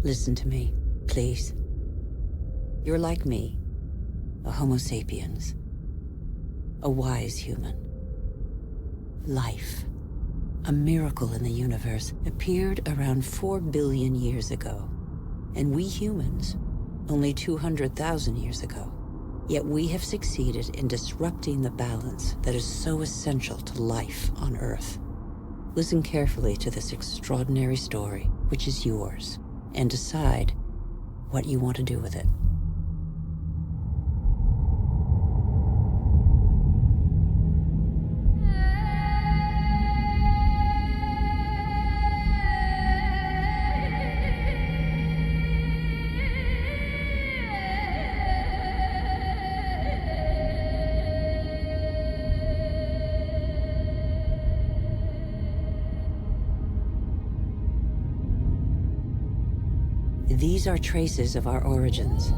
Listen to me, please. You're like me, a Homo sapiens, a wise human. Life, a miracle in the universe, appeared around 4 billion years ago. And we humans, only 200,000 years ago. Yet we have succeeded in disrupting the balance that is so essential to life on Earth. Listen carefully to this extraordinary story, which is yours, and decide what you want to do with it. These are traces of our origins.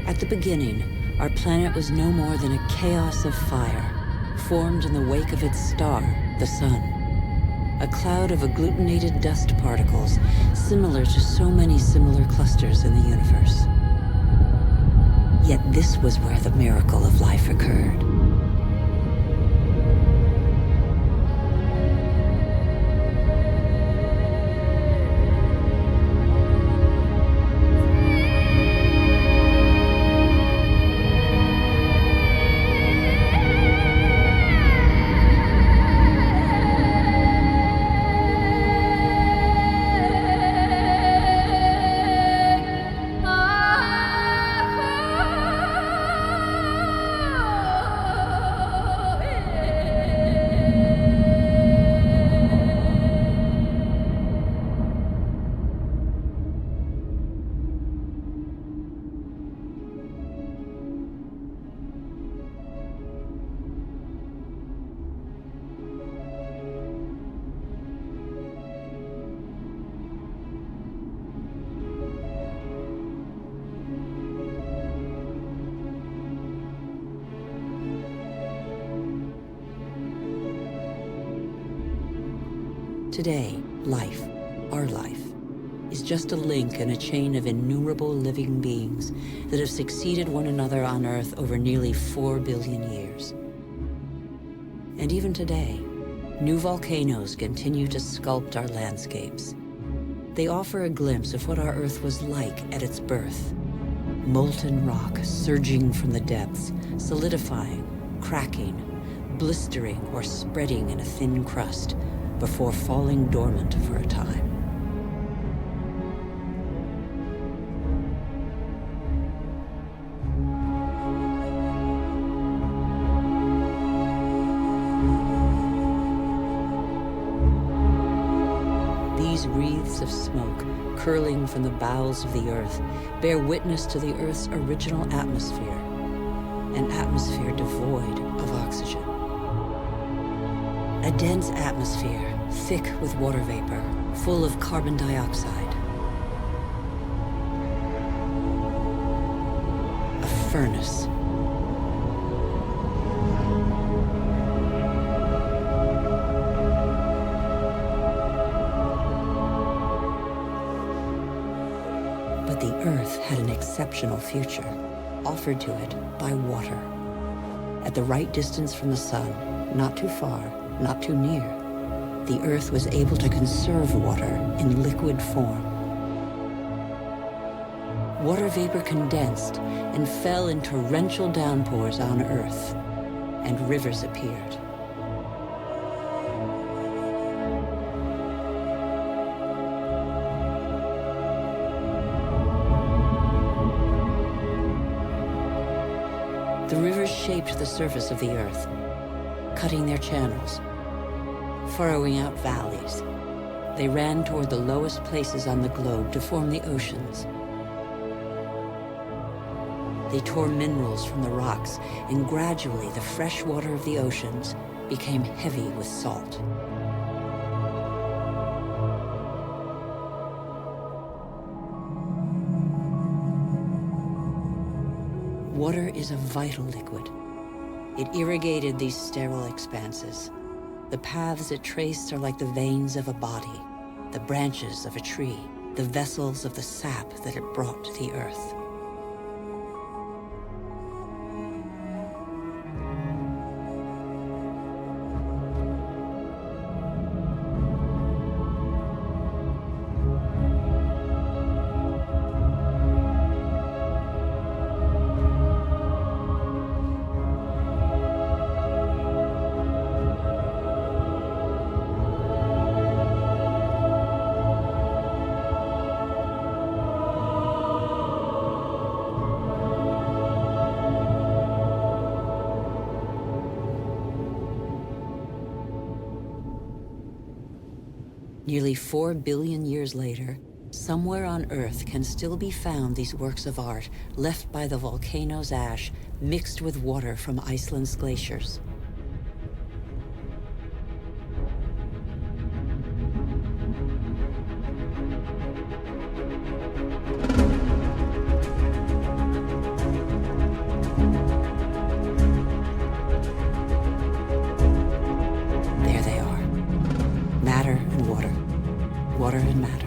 At the beginning, our planet was no more than a chaos of fire, formed in the wake of its star, the sun. A cloud of agglutinated dust particles, similar to so many similar clusters in the universe. Yet this was where the miracle of life occurred. Today, life, our life, is just a link in a chain of innumerable living beings that have succeeded one another on Earth over nearly 4 billion years. And even today, new volcanoes continue to sculpt our landscapes. They offer a glimpse of what our Earth was like at its birth. Molten rock surging from the depths, solidifying, cracking, blistering, or spreading in a thin crust, before falling dormant for a time. These wreaths of smoke, curling from the bowels of the Earth, bear witness to the Earth's original atmosphere, an atmosphere devoid of oxygen. A dense atmosphere, thick with water vapor, full of carbon dioxide. A furnace. But the Earth had an exceptional future, offered to it by water. At the right distance from the sun, not too far, not too near, the Earth was able to conserve water in liquid form. Water vapor condensed and fell in torrential downpours on Earth, and rivers appeared. The rivers shaped the surface of the Earth, cutting their channels, furrowing out valleys. They ran toward the lowest places on the globe to form the oceans. They tore minerals from the rocks, and gradually the fresh water of the oceans became heavy with salt. Water is a vital liquid. It irrigated these sterile expanses. The paths it traced are like the veins of a body, the branches of a tree, the vessels of the sap that it brought to the earth. Nearly 4 billion years later, somewhere on Earth can still be found these works of art left by the volcano's ash mixed with water from Iceland's glaciers. There they are. Matter and water. Water and matter.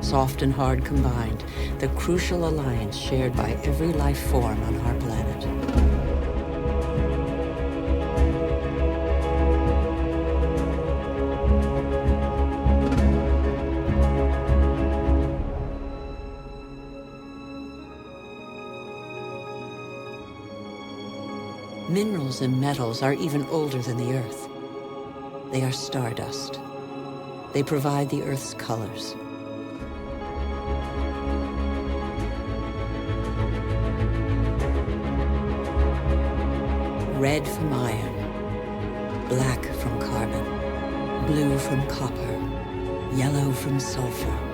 Soft and hard combined, the crucial alliance shared by every life form on our planet. Minerals and metals are even older than the Earth. They are stardust. They provide the Earth's colors. Red from iron, black from carbon, blue from copper, yellow from sulfur.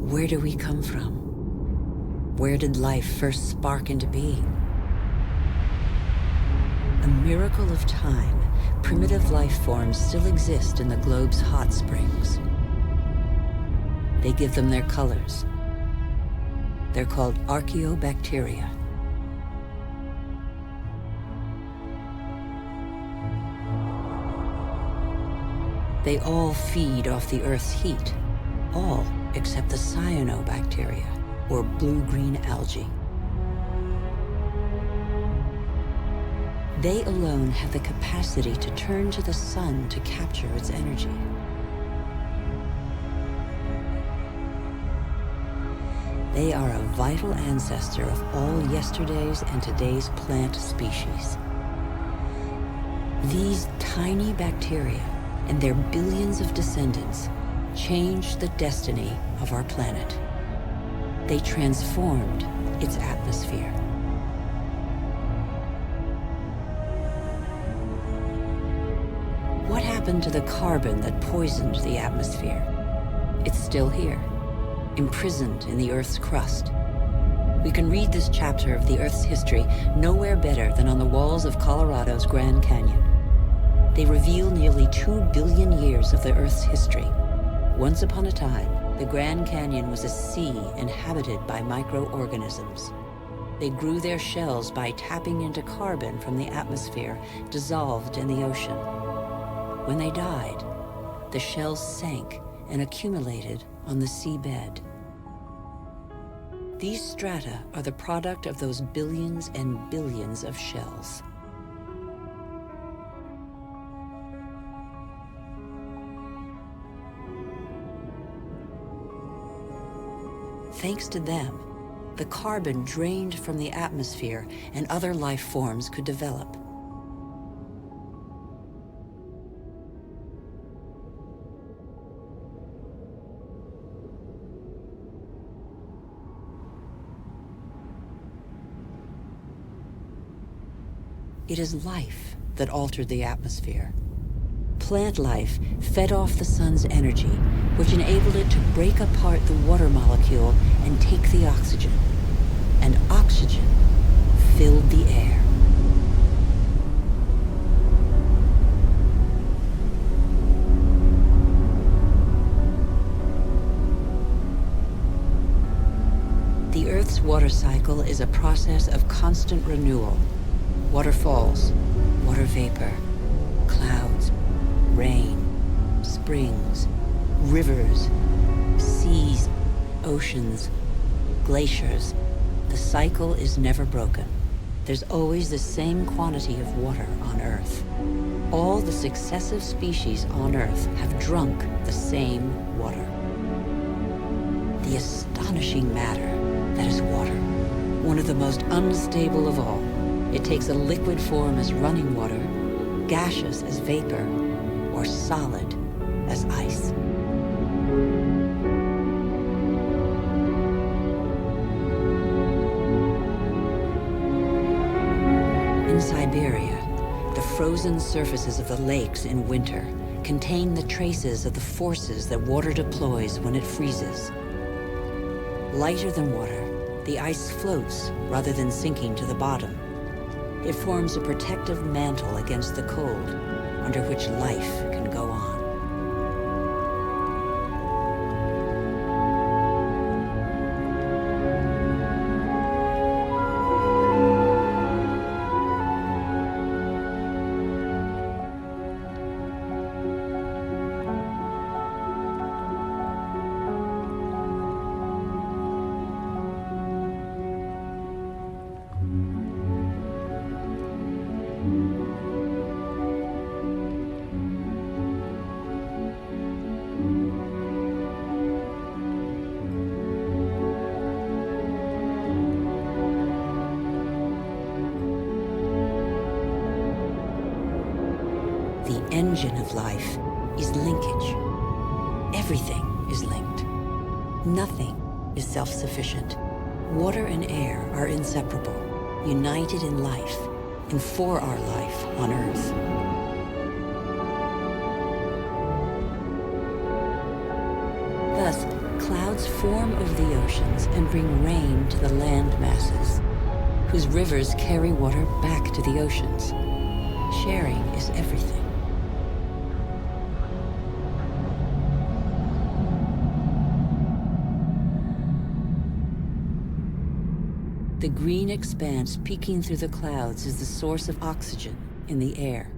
Where do we come from? Where did life first spark into being? A miracle of time, primitive life forms still exist in the globe's hot springs. They give them their colors. They're called archaeobacteria. They all feed off the Earth's heat, all except the cyanobacteria, or blue-green algae. They alone have the capacity to turn to the sun to capture its energy. They are a vital ancestor of all yesterday's and today's plant species. These tiny bacteria and their billions of descendants changed the destiny of our planet. They transformed its atmosphere. What happened to the carbon that poisoned the atmosphere? It's still here, imprisoned in the Earth's crust. We can read this chapter of the Earth's history nowhere better than on the walls of Colorado's Grand Canyon. They reveal nearly 2 billion years of the Earth's history. Once upon a time, the Grand Canyon was a sea inhabited by microorganisms. They grew their shells by tapping into carbon from the atmosphere dissolved in the ocean. When they died, the shells sank and accumulated on the seabed. These strata are the product of those billions and billions of shells. Thanks to them, the carbon drained from the atmosphere and other life forms could develop. It is life that altered the atmosphere. Plant life fed off the sun's energy, which enabled it to break apart the water molecule and take the oxygen. And oxygen filled the air. The Earth's water cycle is a process of constant renewal. Water falls, water vapor, clouds, rain, springs, rivers, seas, oceans, glaciers. The cycle is never broken. There's always the same quantity of water on Earth. All the successive species on Earth have drunk the same water. The astonishing matter that is water, one of the most unstable of all. It takes a liquid form as running water, gaseous as vapor, or solid as ice. In Siberia, the frozen surfaces of the lakes in winter contain the traces of the forces that water deploys when it freezes. Lighter than water, the ice floats rather than sinking to the bottom. It forms a protective mantle against the cold, under which life can go on. The engine of life is linkage. Everything is linked. Nothing is self-sufficient. Water and air are inseparable, united in life and for our life on Earth. Thus, clouds form over the oceans and bring rain to the land masses, whose rivers carry water back to the oceans. Sharing is everything. The green expanse peeking through the clouds is the source of oxygen in the air.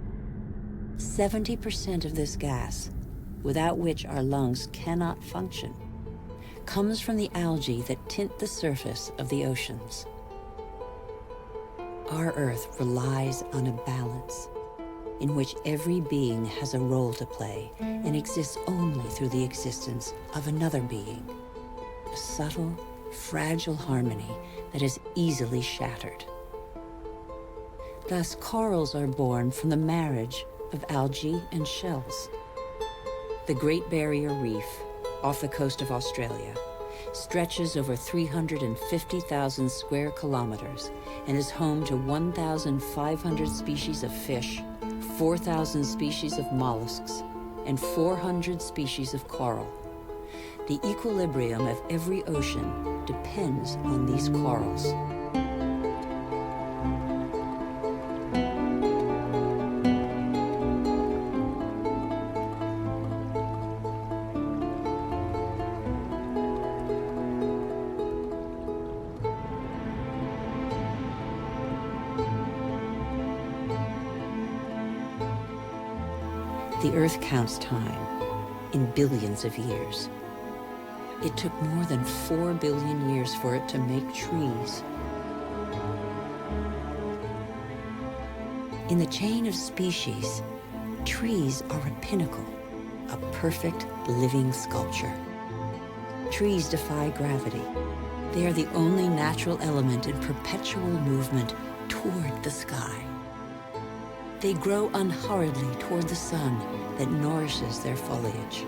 70% of this gas, without which our lungs cannot function, comes from the algae that tint the surface of the oceans. Our Earth relies on a balance in which every being has a role to play and exists only through the existence of another being. A subtle, fragile harmony that is easily shattered. Thus, corals are born from the marriage of algae and shells. The Great Barrier Reef, off the coast of Australia, stretches over 350,000 square kilometers and is home to 1,500 species of fish, 4,000 species of mollusks, and 400 species of coral. The equilibrium of every ocean depends on these corals. The Earth counts time in billions of years. It took more than 4 billion years for it to make trees. In the chain of species, trees are a pinnacle, a perfect living sculpture. Trees defy gravity. They are the only natural element in perpetual movement toward the sky. They grow unhurriedly toward the sun that nourishes their foliage.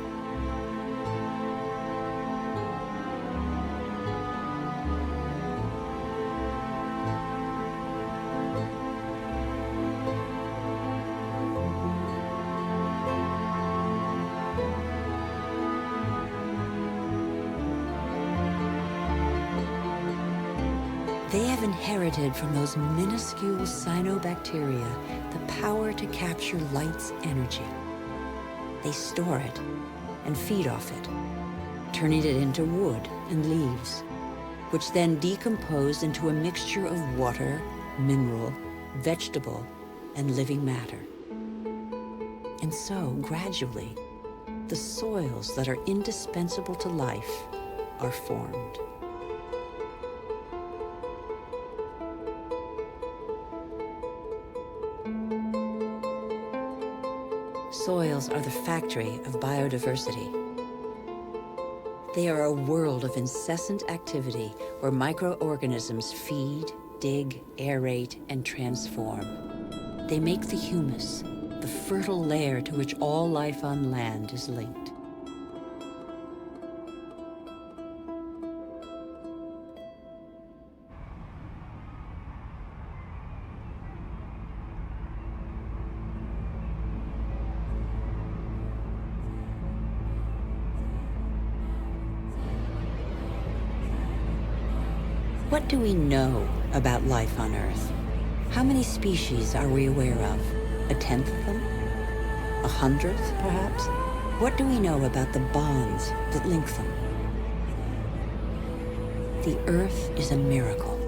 They have have inherited from those minuscule cyanobacteria the power to capture light's energy. They store it and feed off it, turning it into wood and leaves, which then decompose into a mixture of water, mineral, vegetable, and living matter. And so, gradually, the soils that are indispensable to life are formed. Soils are the factory of biodiversity. They are a world of incessant activity where microorganisms feed, dig, aerate, and transform. They make the humus, the fertile layer to which all life on land is linked. What do we know about life on Earth? How many species are we aware of? A tenth of them? 100th, perhaps? What do we know about the bonds that link them? The Earth is a miracle.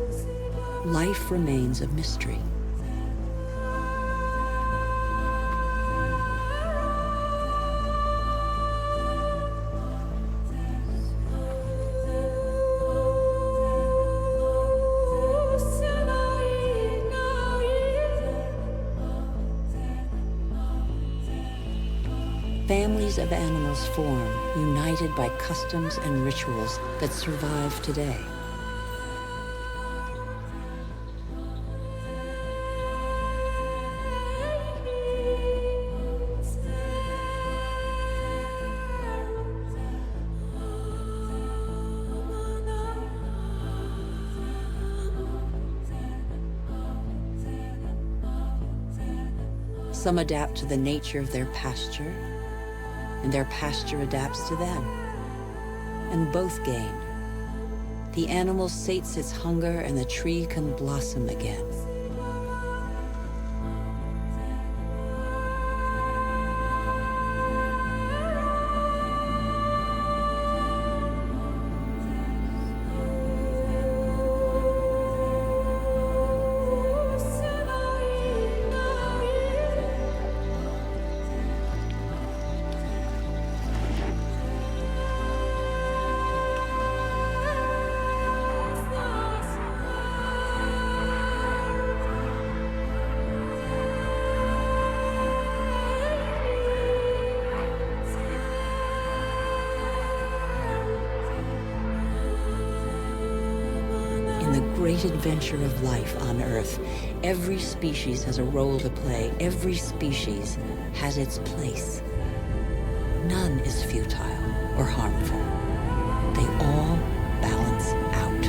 Life remains a mystery. Families of animals form, united by customs and rituals that survive today. Some adapt to the nature of their pasture, and their pasture adapts to them. And both gain. The animal sates its hunger and the tree can blossom again. Great adventure of life on Earth, every species has a role to play. Every species has its place. None is futile or harmful. They all balance out.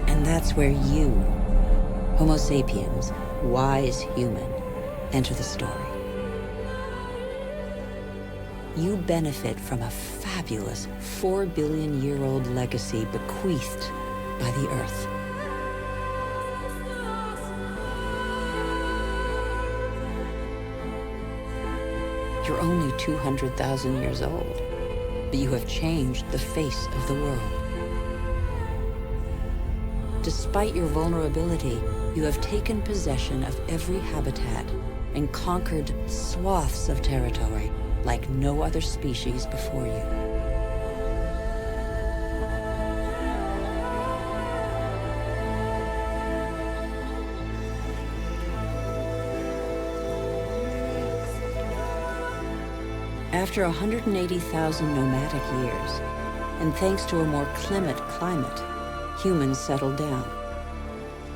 And that's where you, Homo sapiens, wise human, enter the story. You benefit from a fabulous 4 billion-year-old legacy bequeathed by the Earth. You're only 200,000 years old, but you have changed the face of the world. Despite your vulnerability, you have taken possession of every habitat and conquered swaths of territory like no other species before you. After 180,000 nomadic years, and thanks to a more clement climate, humans settled down.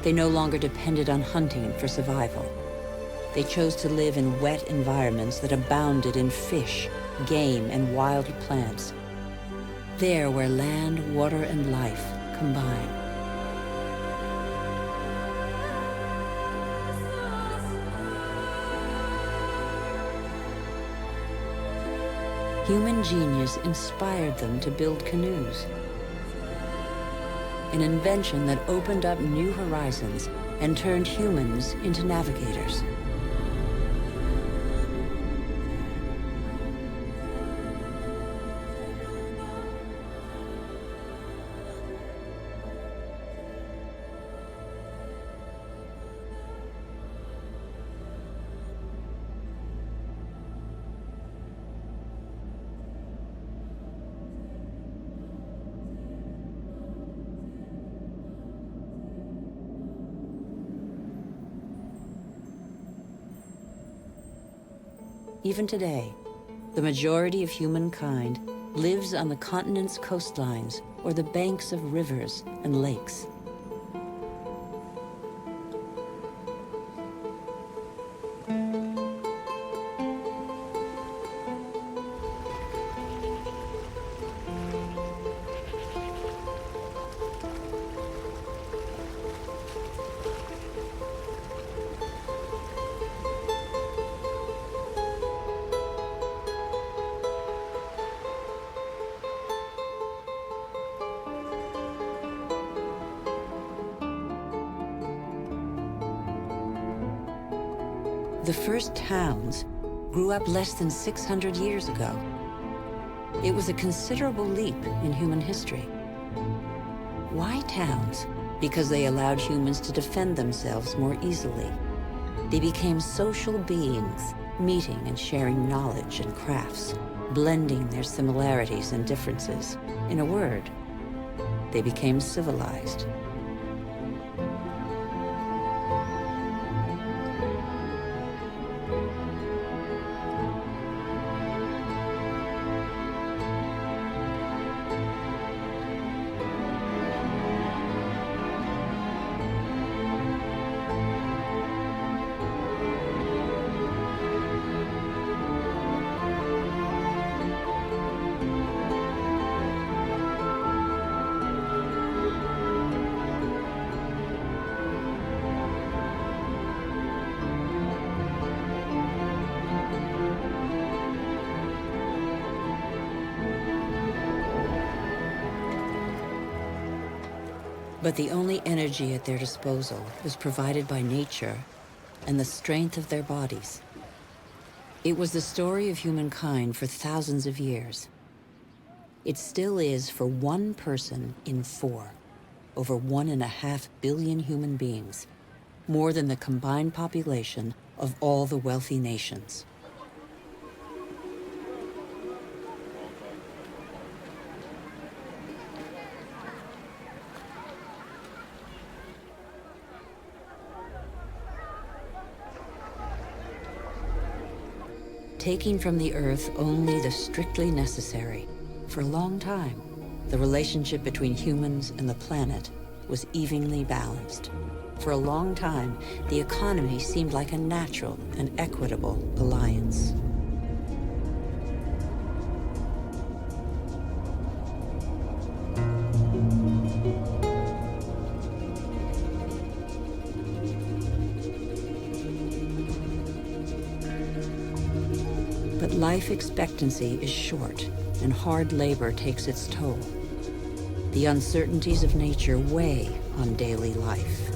They no longer depended on hunting for survival. They chose to live in wet environments that abounded in fish, game, and wild plants. There where land, water, and life combine. Human genius inspired them to build canoes, an invention that opened up new horizons and turned humans into navigators. Even today, the majority of humankind lives on the continent's coastlines or the banks of rivers and lakes. The first towns grew up less than 600 years ago. It was a considerable leap in human history. Why towns? Because they allowed humans to defend themselves more easily. They became social beings, meeting and sharing knowledge and crafts, blending their similarities and differences. In a word, they became civilized. But the only energy at their disposal was provided by nature and the strength of their bodies. It was the story of humankind for thousands of years. It still is for one person in 4, over 1.5 billion human beings, more than the combined population of all the wealthy nations. Taking from the earth only the strictly necessary. For a long time, the relationship between humans and the planet was evenly balanced. For a long time, the economy seemed like a natural and equitable alliance. But life expectancy is short, and hard labor takes its toll. The uncertainties of nature weigh on daily life.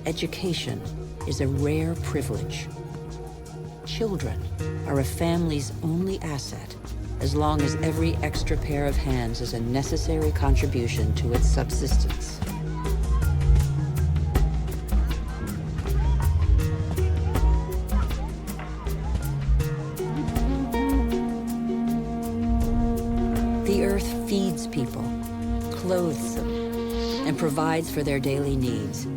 Education is a rare privilege. Children are a family's only asset, as long as every extra pair of hands is a necessary contribution to its subsistence. The earth feeds people, clothes them, and provides for their daily needs.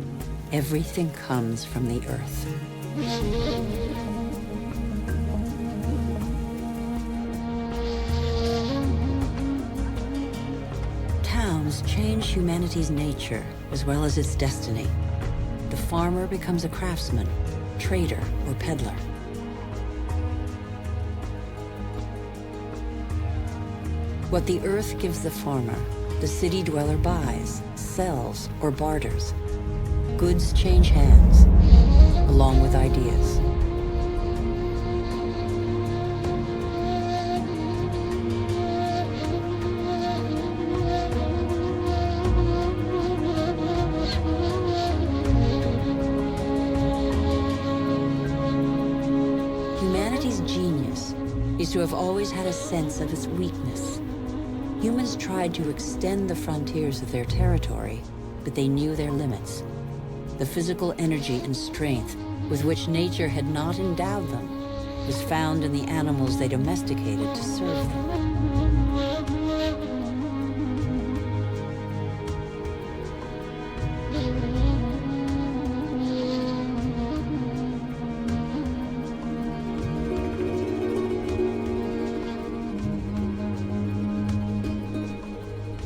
Everything comes from the earth. Towns change humanity's nature as well as its destiny. The farmer becomes a craftsman, trader, or peddler. What the earth gives the farmer, the city dweller buys, sells, or barters. Goods change hands, along with ideas. Humanity's genius is to have always had a sense of its weakness. Humans tried to extend the frontiers of their territory, but they knew their limits. The physical energy and strength with which nature had not endowed them was found in the animals they domesticated to serve them.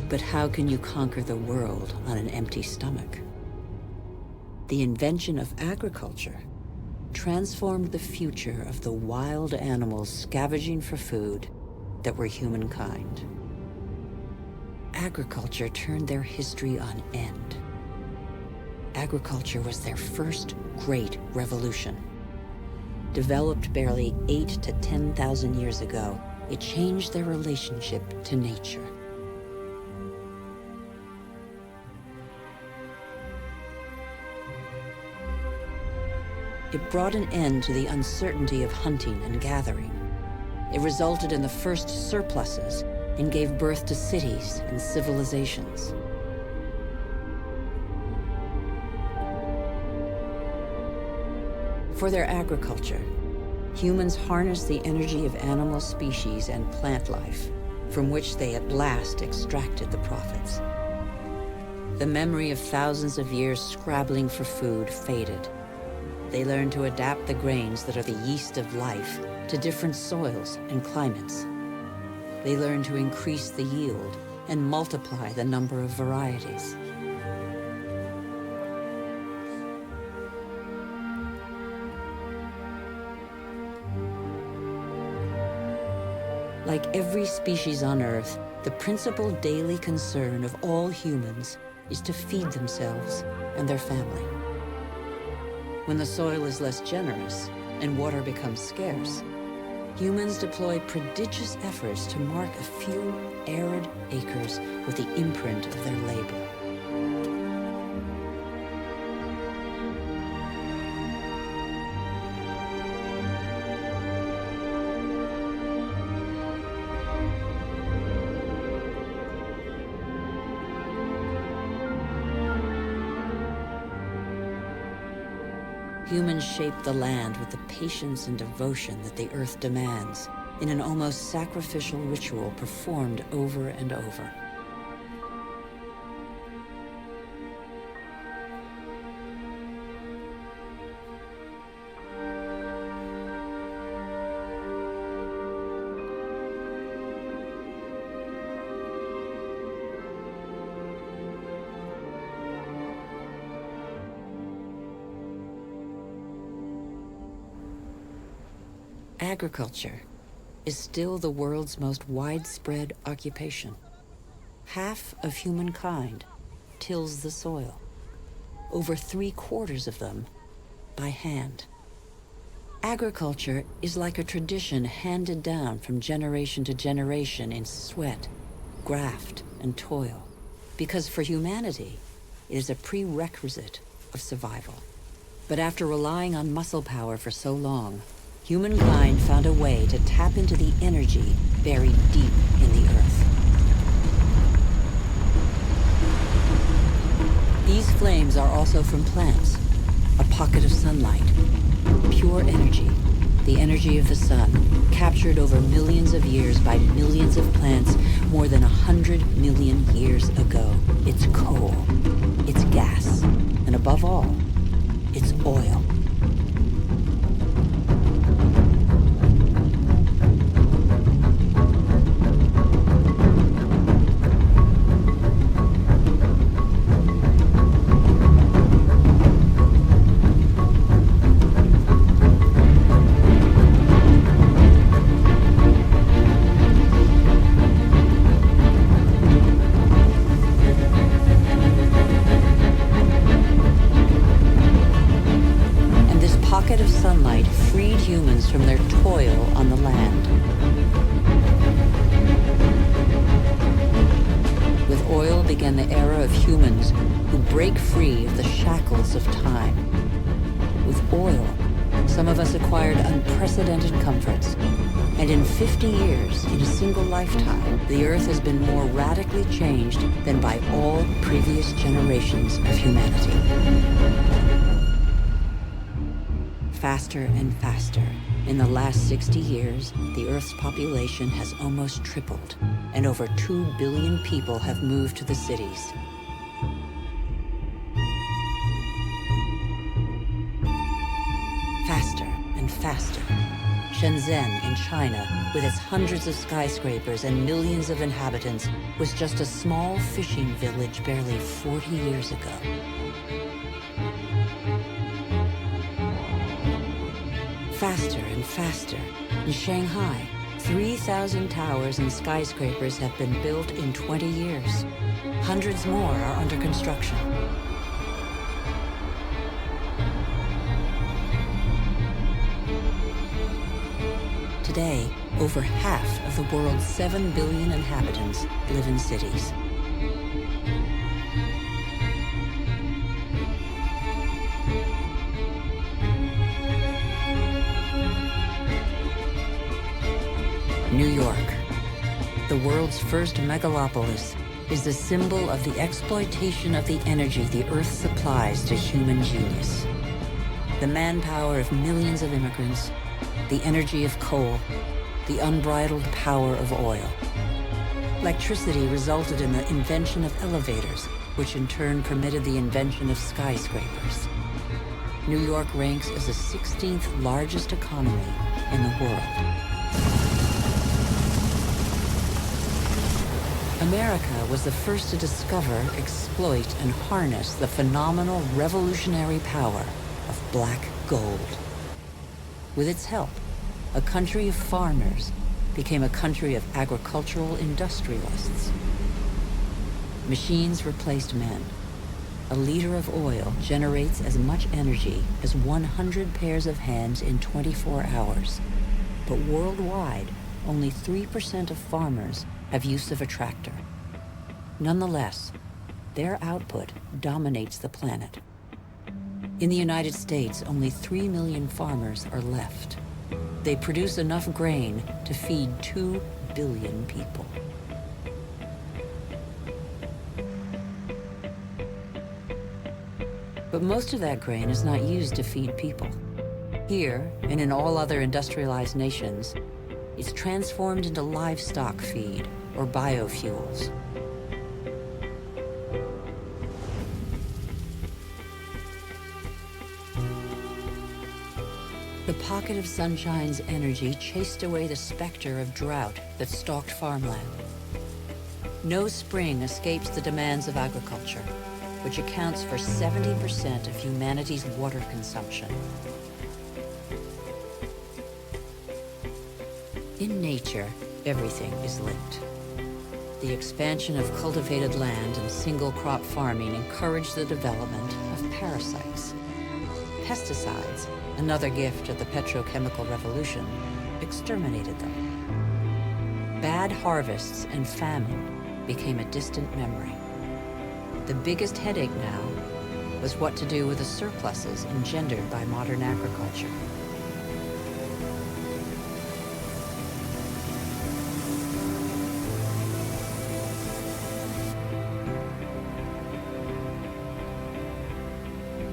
But how can you conquer the world on an empty stomach? The invention of agriculture transformed the future of the wild animals scavenging for food that were humankind. Agriculture turned their history on end. Agriculture was their first great revolution. Developed barely 8,000 to 10,000 years ago, it changed their relationship to nature. It brought an end to the uncertainty of hunting and gathering. It resulted in the first surpluses and gave birth to cities and civilizations. For their agriculture, humans harnessed the energy of animal species and plant life, from which they at last extracted the profits. The memory of thousands of years scrabbling for food faded. They learned to adapt the grains that are the yeast of life to different soils and climates. They learned to increase the yield and multiply the number of varieties. Like every species on Earth, the principal daily concern of all humans is to feed themselves and their family. When the soil is less generous and water becomes scarce, humans deploy prodigious efforts to mark a few arid acres with the imprint of their labor. Humans shape the land with the patience and devotion that the earth demands in an almost sacrificial ritual performed over and over. Agriculture is still the world's most widespread occupation. Half of humankind tills the soil, over 3/4 of them by hand. Agriculture is like a tradition handed down from generation to generation in sweat, graft, and toil, because for humanity, it is a prerequisite of survival. But after relying on muscle power for so long, humankind found a way to tap into the energy buried deep in the earth. These flames are also from plants, a pocket of sunlight, pure energy, the energy of the sun, captured over millions of years by millions of plants more than 100 million years ago. It's coal, it's gas, and above all, it's oil. From their toil on the land. With oil began the era of humans who break free of the shackles of time. With oil, some of us acquired unprecedented comforts. And in 50 years, in a single lifetime, the Earth has been more radically changed than by all previous generations of humanity. Faster and faster. In the last 60 years, the Earth's population has almost tripled, and over 2 billion people have moved to the cities. Faster and faster. Shenzhen in China, with its hundreds of skyscrapers and millions of inhabitants, was just a small fishing village barely 40 years ago. Faster and faster. In Shanghai, 3,000 towers and skyscrapers have been built in 20 years. Hundreds more are under construction. Today, over half of the world's 7 billion inhabitants live in cities. New York, the world's first megalopolis, is the symbol of the exploitation of the energy the Earth supplies to human genius. The manpower of millions of immigrants, the energy of coal, the unbridled power of oil. Electricity resulted in the invention of elevators, which in turn permitted the invention of skyscrapers. New York ranks as the 16th largest economy in the world. America was the first to discover, exploit, and harness the phenomenal revolutionary power of black gold. With its help, a country of farmers became a country of agricultural industrialists. Machines replaced men. A liter of oil generates as much energy as 100 pairs of hands in 24 hours. But worldwide, only 3% of farmers have use of a tractor. Nonetheless, their output dominates the planet. In the United States, only 3 million farmers are left. They produce enough grain to feed 2 billion people. But most of that grain is not used to feed people. Here, and in all other industrialized nations, it's transformed into livestock feed or biofuels. The pocket of sunshine's energy chased away the specter of drought that stalked farmland. No spring escapes the demands of agriculture, which accounts for 70% of humanity's water consumption. In nature, everything is linked. The expansion of cultivated land and single-crop farming encouraged the development of parasites. Pesticides, another gift of the petrochemical revolution, exterminated them. Bad harvests and famine became a distant memory. The biggest headache now was what to do with the surpluses engendered by modern agriculture.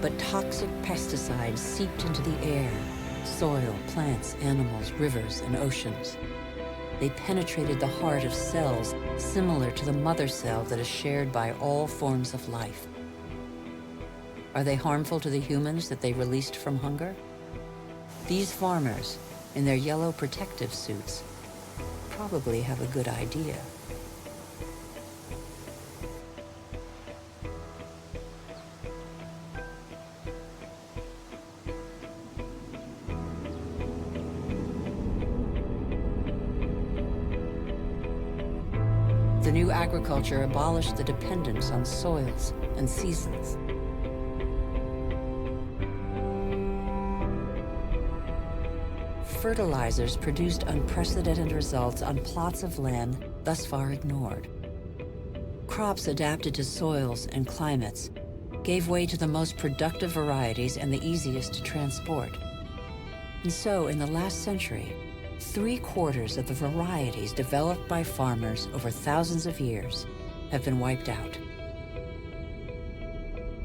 But toxic pesticides seeped into the air, soil, plants, animals, rivers, and oceans. They penetrated the heart of cells similar to the mother cell that is shared by all forms of life. Are they harmful to the humans that they released from hunger? These farmers, in their yellow protective suits, probably have a good idea. The new agriculture abolished the dependence on soils and seasons. Fertilizers produced unprecedented results on plots of land thus far ignored. Crops adapted to soils and climates gave way to the most productive varieties and the easiest to transport. And so, in the last century, 3/4 of the varieties developed by farmers over thousands of years have been wiped out.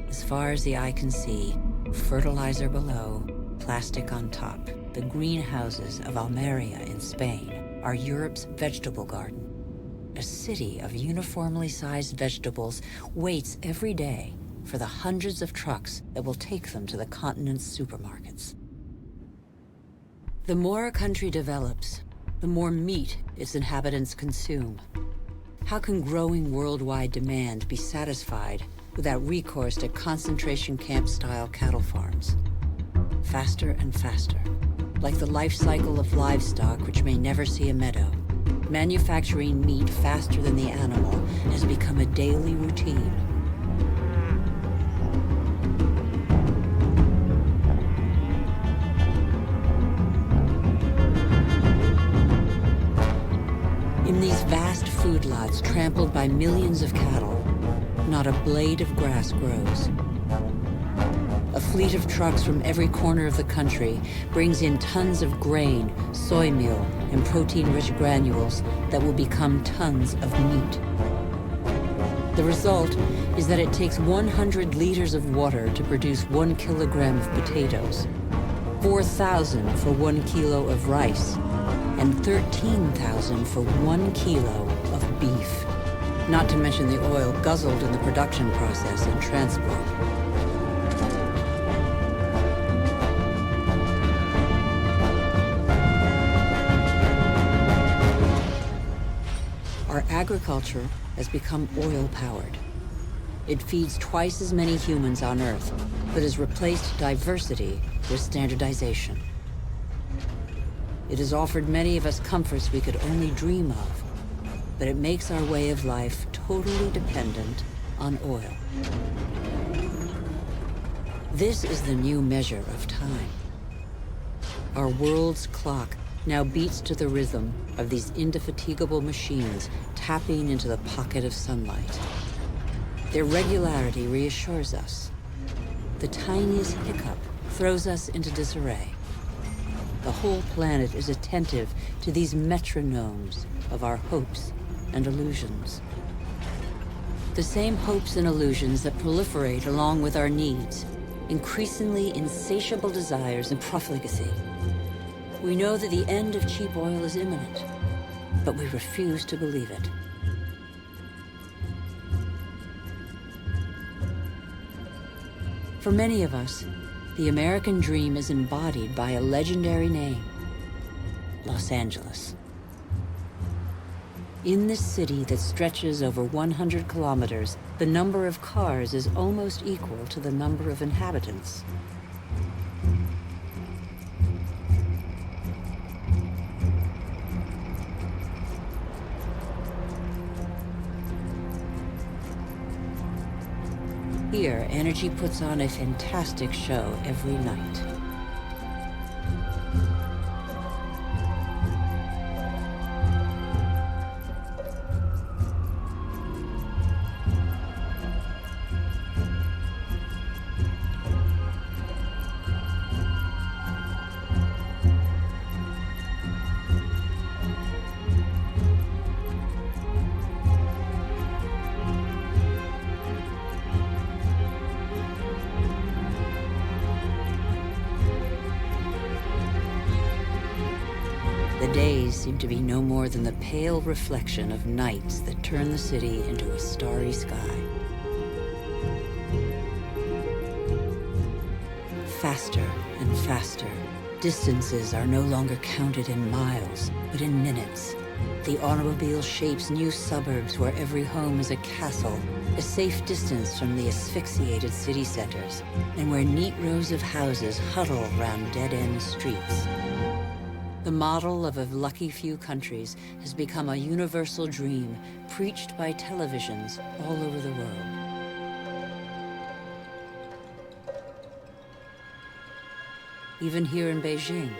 As far as the eye can see, fertilizer below, plastic on top, the greenhouses of Almeria in Spain are Europe's vegetable garden. A city of uniformly sized vegetables waits every day for the hundreds of trucks that will take them to the continent's supermarkets. The more a country develops, the more meat its inhabitants consume. How can growing worldwide demand be satisfied without recourse to concentration camp-style cattle farms? Faster and faster, like the life cycle of livestock which may never see a meadow, manufacturing meat faster than the animal has become a daily routine. In these vast food lots trampled by millions of cattle, not a blade of grass grows. A fleet of trucks from every corner of the country brings in tons of grain, soy meal, and protein-rich granules that will become tons of meat. The result is that it takes 100 liters of water to produce 1 kilogram of potatoes, 4,000 for 1 kilo of rice, and 13,000 for 1 kilo of beef, not to mention the oil guzzled in the production process and transport. Our agriculture has become oil-powered. It feeds twice as many humans on Earth, but has replaced diversity with standardization. It has offered many of us comforts we could only dream of, but it makes our way of life totally dependent on oil. This is the new measure of time. Our world's clock now beats to the rhythm of these indefatigable machines tapping into the pocket of sunlight. Their regularity reassures us. The tiniest hiccup throws us into disarray. The whole planet is attentive to these metronomes of our hopes and illusions. The same hopes and illusions that proliferate along with our needs, increasingly insatiable desires and profligacy. We know that the end of cheap oil is imminent, but we refuse to believe it. For many of us, the American dream is embodied by a legendary name, Los Angeles. In this city that stretches over 100 kilometers, the number of cars is almost equal to the number of inhabitants. Here, energy puts on a fantastic show every night. The days seem to be no more than the pale reflection of nights that turn the city into a starry sky. Faster and faster, distances are no longer counted in miles, but in minutes. The automobile shapes new suburbs where every home is a castle, a safe distance from the asphyxiated city centers, and where neat rows of houses huddle around dead-end streets. The model of a lucky few countries has become a universal dream preached by televisions all over the world. Even here in Beijing,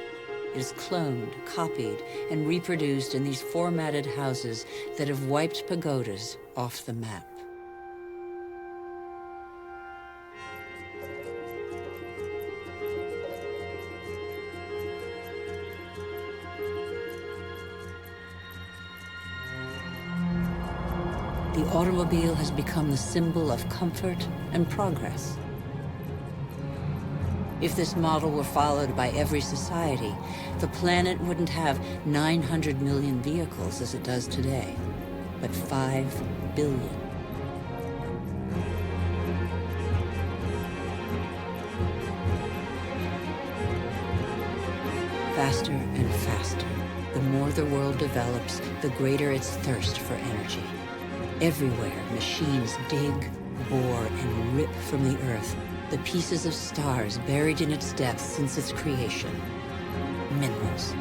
it is cloned, copied, and reproduced in these formatted houses that have wiped pagodas off the map. The automobile has become the symbol of comfort and progress. If this model were followed by every society, the planet wouldn't have 900 million vehicles as it does today, but 5 billion. Faster and faster. The more the world develops, the greater its thirst for energy. Everywhere, machines dig, bore, and rip from the Earth the pieces of stars buried in its depths since its creation. Minerals.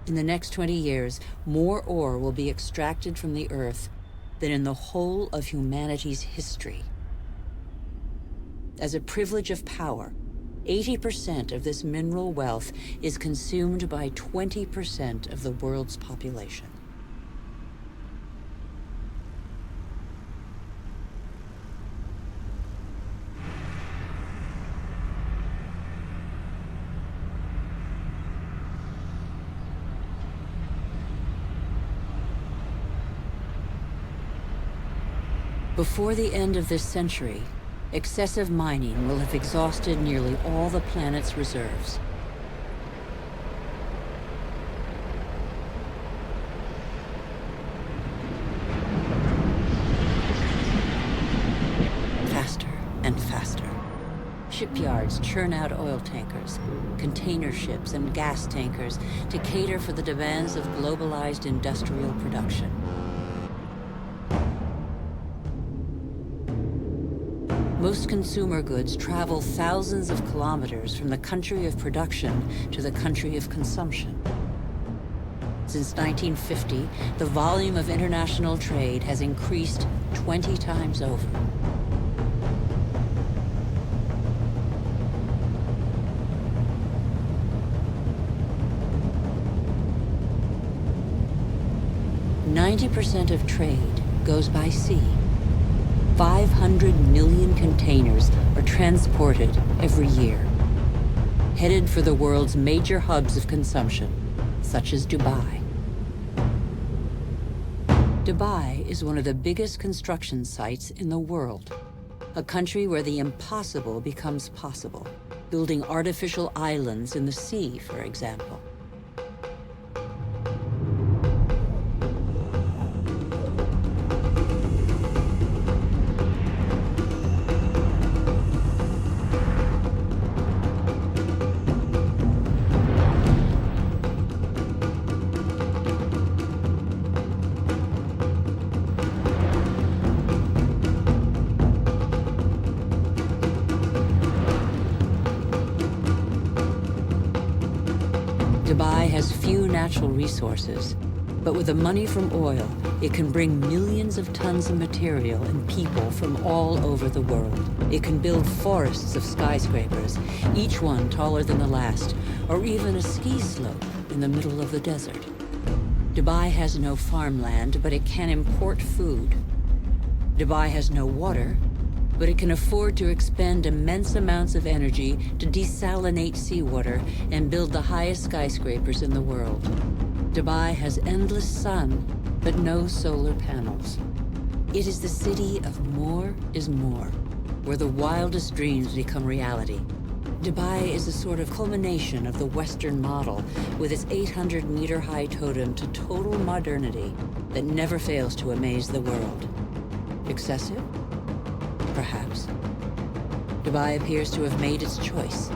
In the next 20 years, more ore will be extracted from the Earth than in the whole of humanity's history. As a privilege of power, 80% of this mineral wealth is consumed by 20% of the world's population. Before the end of this century, excessive mining will have exhausted nearly all the planet's reserves. Faster and faster. Shipyards churn out oil tankers, container ships, and gas tankers to cater for the demands of globalized industrial production. Most consumer goods travel thousands of kilometers from the country of production to the country of consumption. Since 1950, the volume of international trade has increased 20 times over. % of trade goes by sea. 500 million containers are transported every year, headed for the world's major hubs of consumption, such as Dubai. Dubai is one of the biggest construction sites in the world, a country where the impossible becomes possible, building artificial islands in the sea, for example. Dubai has few natural resources, but with the money from oil, it can bring millions of tons of material and people from all over the world. It can build forests of skyscrapers, each one taller than the last, or even a ski slope in the middle of the desert. Dubai has no farmland, but it can import food. Dubai has no water, but it can afford to expend immense amounts of energy to desalinate seawater and build the highest skyscrapers in the world. Dubai has endless sun, but no solar panels. It is the city of more is more, where the wildest dreams become reality. Dubai is a sort of culmination of the Western model, with its 800-meter-high totem to total modernity that never fails to amaze the world. Excessive? Perhaps. Dubai appears to have made its choice.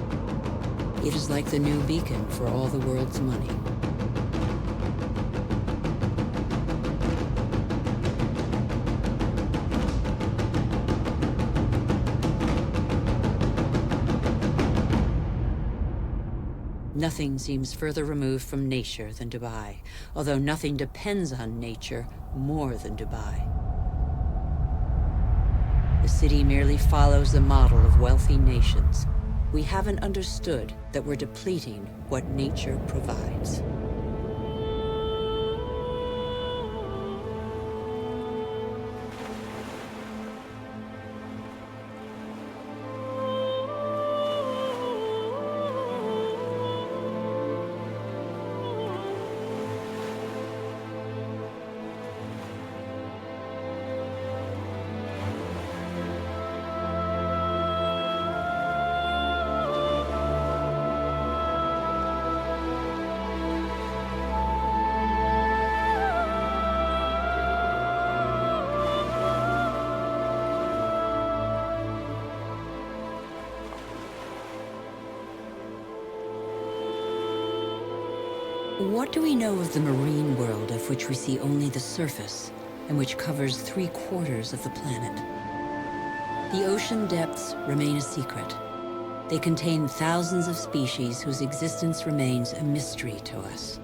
It is like the new beacon for all the world's money. Nothing seems further removed from nature than Dubai, although nothing depends on nature more than Dubai. The city merely follows the model of wealthy nations. we haven't understood that we're depleting what nature provides. What do we know of the marine world of which we see only the surface and which covers 3/4 of the planet? The ocean depths remain a secret. They contain thousands of species whose existence remains a mystery to us.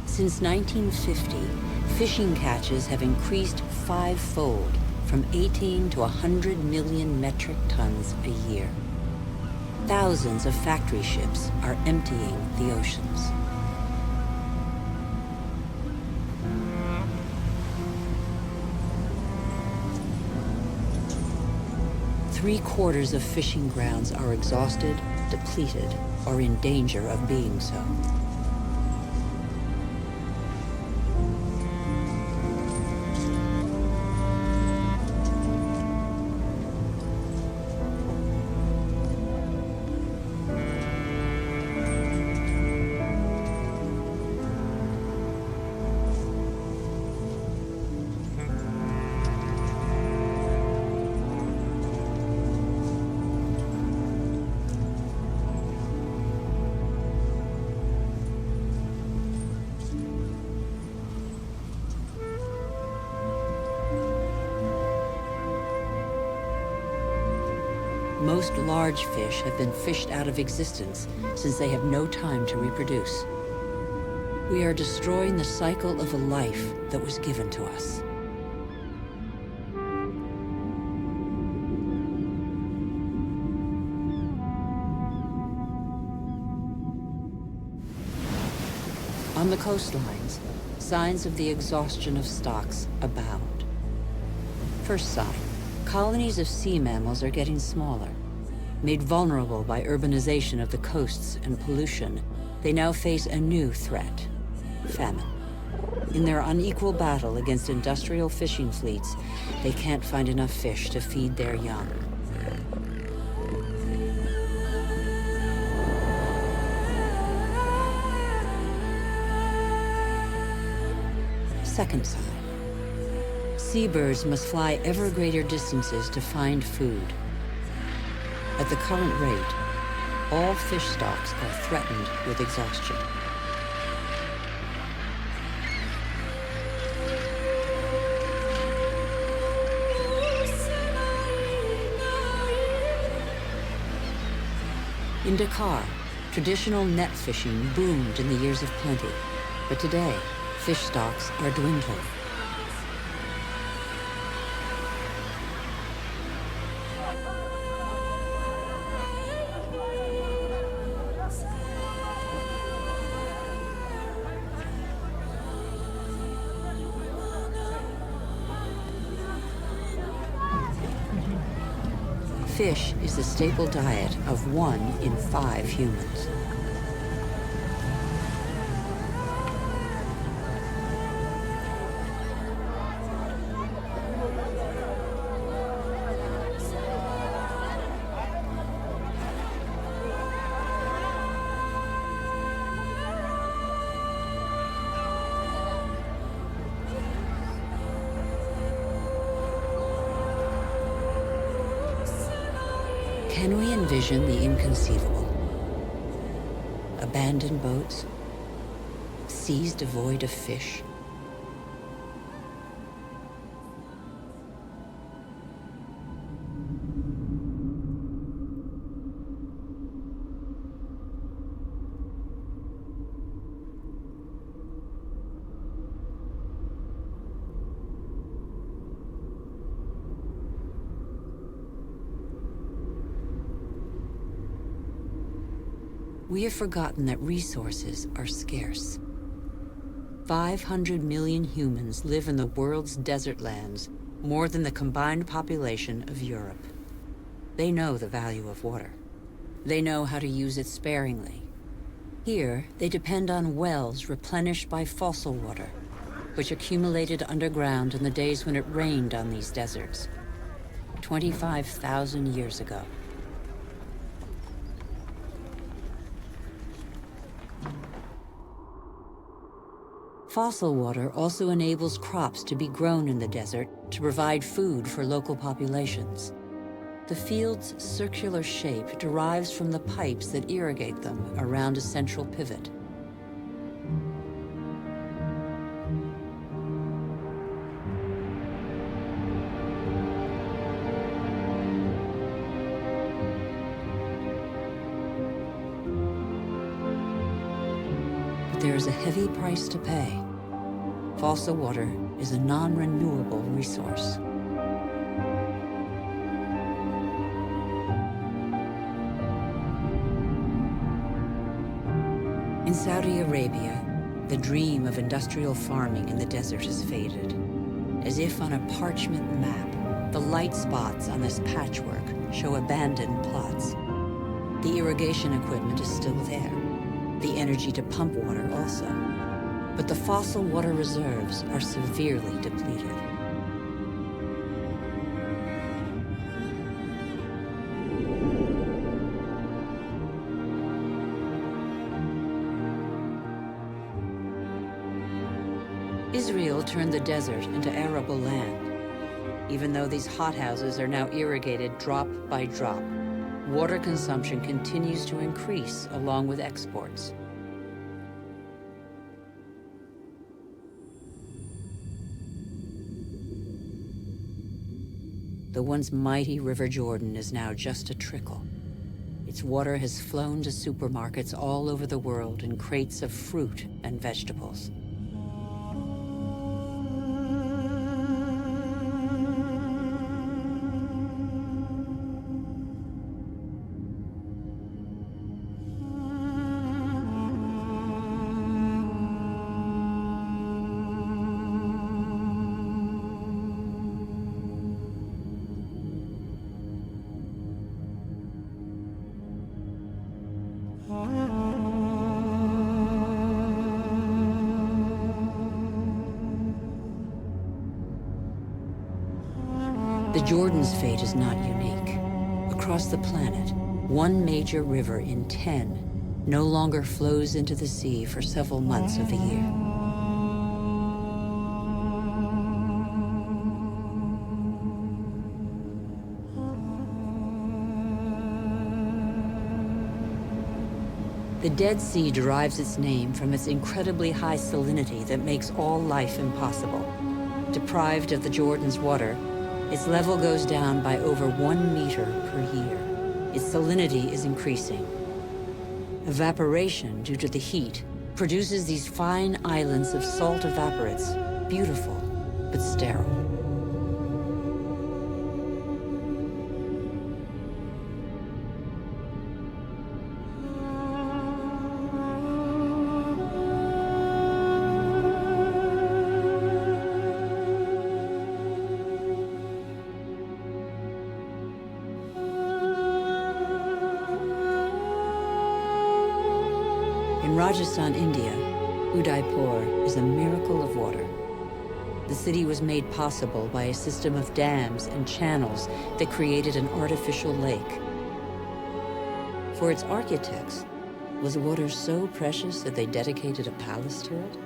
Since 1950, fishing catches have increased 5-fold, from 18 to 100 million metric tons a year. Thousands of factory ships are emptying the oceans. Three-quarters of fishing grounds are exhausted, depleted, or in danger of being so. Most large fish have been fished out of existence since they have no time to reproduce. We are destroying the cycle of a life that was given to us. On the coastlines, signs of the exhaustion of stocks abound. First sign, colonies of sea mammals are getting smaller. Made vulnerable by urbanization of the coasts and pollution, they now face a new threat: famine. In their unequal battle against industrial fishing fleets, they can't find enough fish to feed their young. Second sign, seabirds must fly ever greater distances to find food. At the current rate, all fish stocks are threatened with exhaustion. In Dakar, traditional net fishing boomed in the years of plenty, but today, fish stocks are dwindling. Fish is the staple diet of 1 in 5 humans. Can we envision the inconceivable? Abandoned boats, seas devoid of fish. We have forgotten that resources are scarce. 500 million humans live in the world's desert lands, more than the combined population of Europe. They know the value of water. They know how to use it sparingly. Here, they depend on wells replenished by fossil water, which accumulated underground in the days when it rained on these deserts, 25,000 years ago. Fossil water also enables crops to be grown in the desert to provide food for local populations. The field's circular shape derives from the pipes that irrigate them around a central pivot. But there is a heavy price to pay. Fossil water is a non-renewable resource. In Saudi Arabia, the dream of industrial farming in the desert has faded. As if on a parchment map, the light spots on this patchwork show abandoned plots. The irrigation equipment is still there, the energy to pump water also. But the fossil water reserves are severely depleted. Israel turned the desert into arable land. Even though these hothouses are now irrigated drop by drop, water consumption continues to increase along with exports. The once mighty River Jordan is now just a trickle. Its water has flown to supermarkets all over the world in crates of fruit and vegetables. The Jordan's fate is not unique. Across the planet, one major river in 10 no longer flows into the sea for several months of the year. The Dead Sea derives its name from its incredibly high salinity that makes all life impossible. Deprived of the Jordan's water, its level goes down by over 1 meter per year. Its salinity is increasing. Evaporation, due to the heat, produces these fine islands of salt evaporates, beautiful but sterile. In Rajasthan, India, Udaipur is a miracle of water. The city was made possible by a system of dams and channels that created an artificial lake. For its architects, was water so precious that they dedicated a palace to it?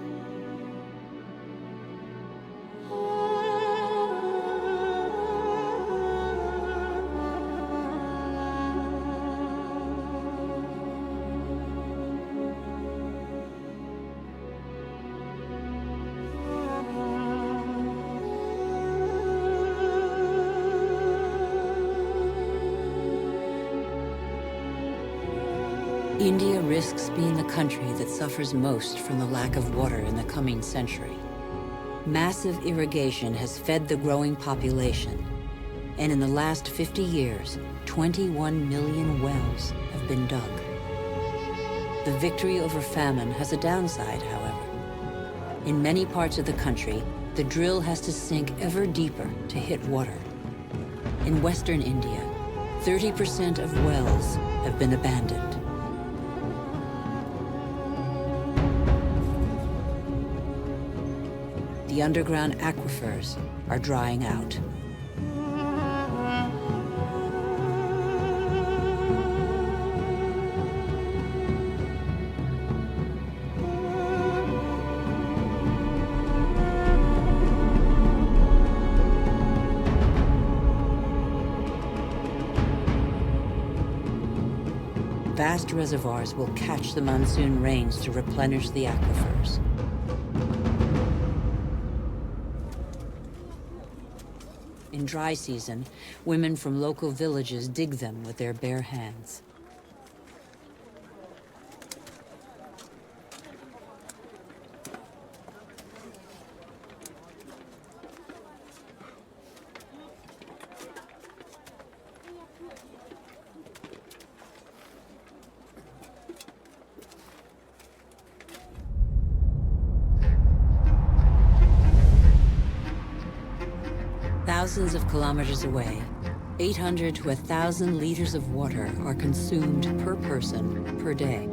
India risks being the country that suffers most from the lack of water in the coming century. Massive irrigation has fed the growing population, and in the last 50 years, 21 million wells have been dug. The victory over famine has a downside, however. In many parts of the country, the drill has to sink ever deeper to hit water. In western India, 30% of wells have been abandoned. The underground aquifers are drying out. Vast reservoirs will catch the monsoon rains to replenish the aquifers. In dry season, women from local villages dig them with their bare hands. Thousands of kilometers away, 800 to 1,000 liters of water are consumed per person per day.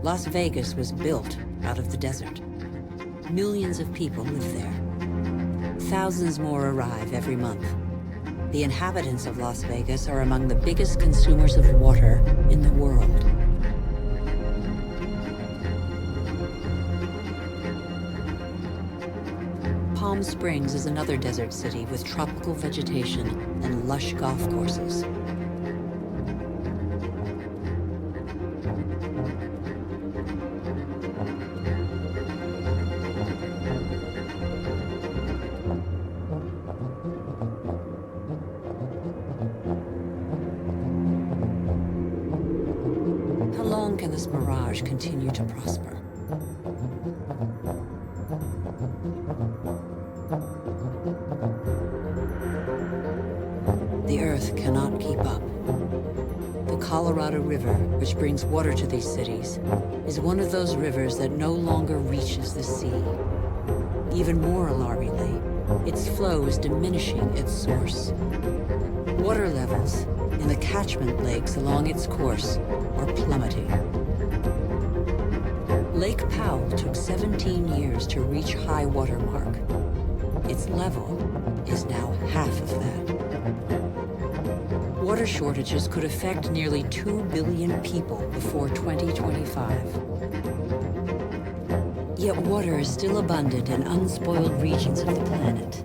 Las Vegas was built out of the desert. Millions of people live there. Thousands more arrive every month. The inhabitants of Las Vegas are among the biggest consumers of water in the world. Palm Springs is another desert city with tropical vegetation and lush golf courses. How long can this mirage continue to prosper? The Earth cannot keep up. The Colorado River, which brings water to these cities, is one of those rivers that no longer reaches the sea. Even more alarmingly, its flow is diminishing its source. Water levels in the catchment lakes along its course are plummeting. Lake Powell took 17 years to reach high water mark. Its level is now half of that. Water shortages could affect nearly 2 billion people before 2025. Yet water is still abundant in unspoiled regions of the planet.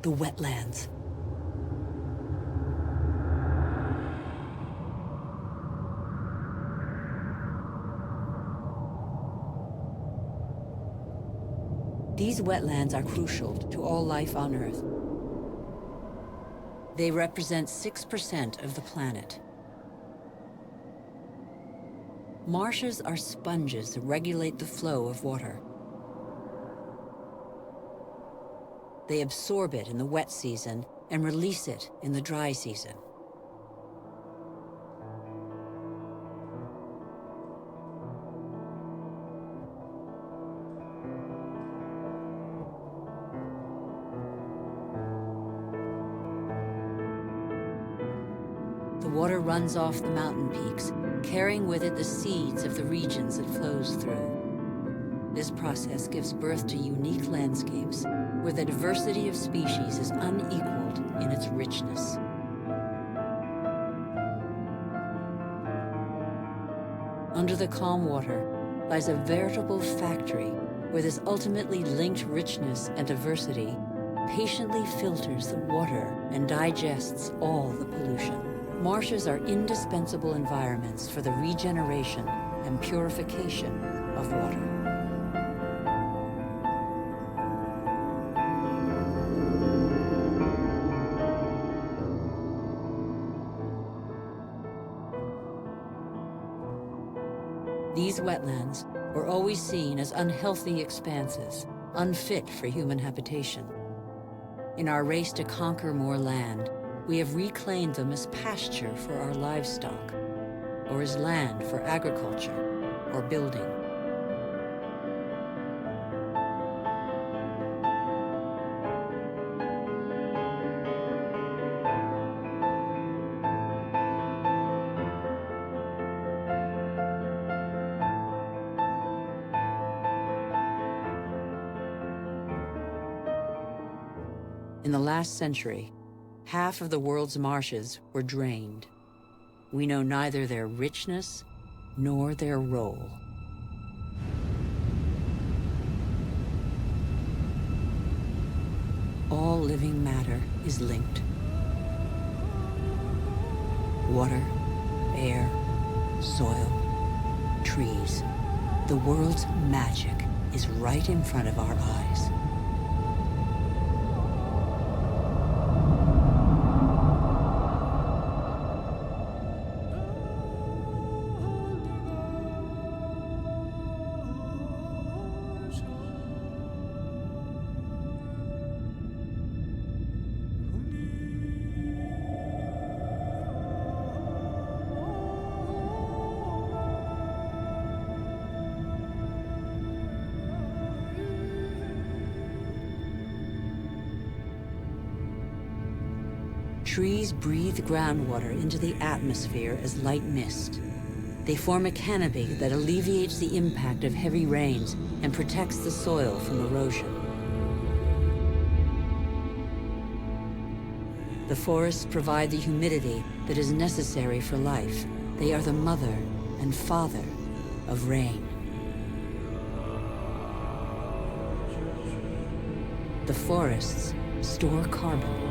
The wetlands. These wetlands are crucial to all life on Earth. They represent 6% of the planet. Marshes are sponges that regulate the flow of water. They absorb it in the wet season and release it in the dry season. The water runs off the mountain peaks, carrying with it the seeds of the regions it flows through. This process gives birth to unique landscapes, where the diversity of species is unequaled in its richness. Under the calm water lies a veritable factory where this ultimately linked richness and diversity patiently filters the water and digests all the pollution. Marshes are indispensable environments for the regeneration and purification of water. These wetlands were always seen as unhealthy expanses, unfit for human habitation. In our race to conquer more land, We have reclaimed them as pasture for our livestock, or as land for agriculture or building. In the last century, half of the world's marshes were drained. We know neither their richness nor their role. All living matter is linked. Water, air, soil, trees. The world's magic is right in front of our eyes. Trees breathe groundwater into the atmosphere as light mist. They form a canopy that alleviates the impact of heavy rains and protects the soil from erosion. The forests provide the humidity that is necessary for life. They are the mother and father of rain. The forests store carbon.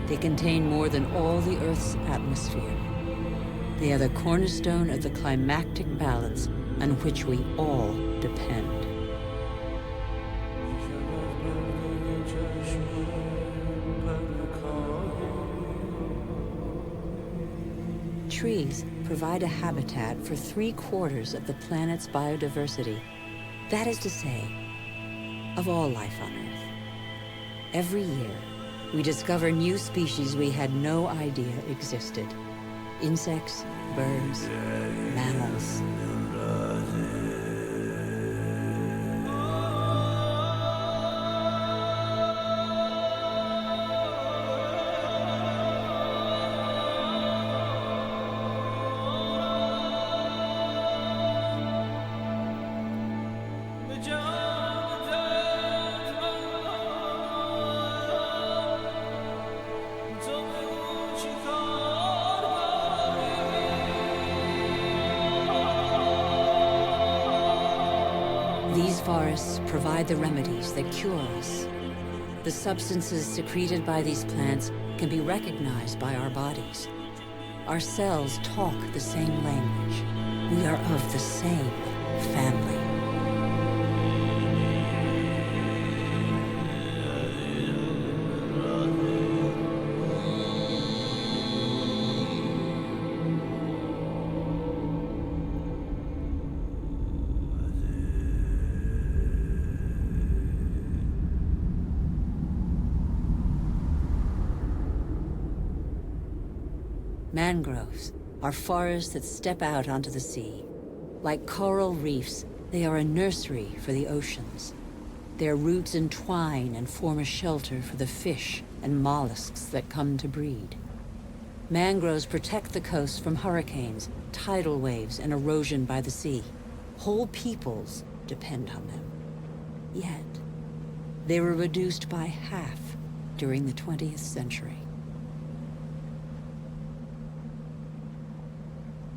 They contain more than all the Earth's atmosphere. They are the cornerstone of the climactic balance on which we all depend. Trees provide a habitat for 3/4 of the planet's biodiversity. That is to say, of all life on Earth. Every year, we discover new species we had no idea existed. Insects, birds, mammals. These forests provide the remedies that cure us. The substances secreted by these plants can be recognized by our bodies. Our cells talk the same language. We are of the same family. Mangroves are forests that step out onto the sea. Like coral reefs, they are a nursery for the oceans. Their roots entwine and form a shelter for the fish and mollusks that come to breed. Mangroves protect the coast from hurricanes, tidal waves, and erosion by the sea. Whole peoples depend on them. Yet, they were reduced by half during the 20th century.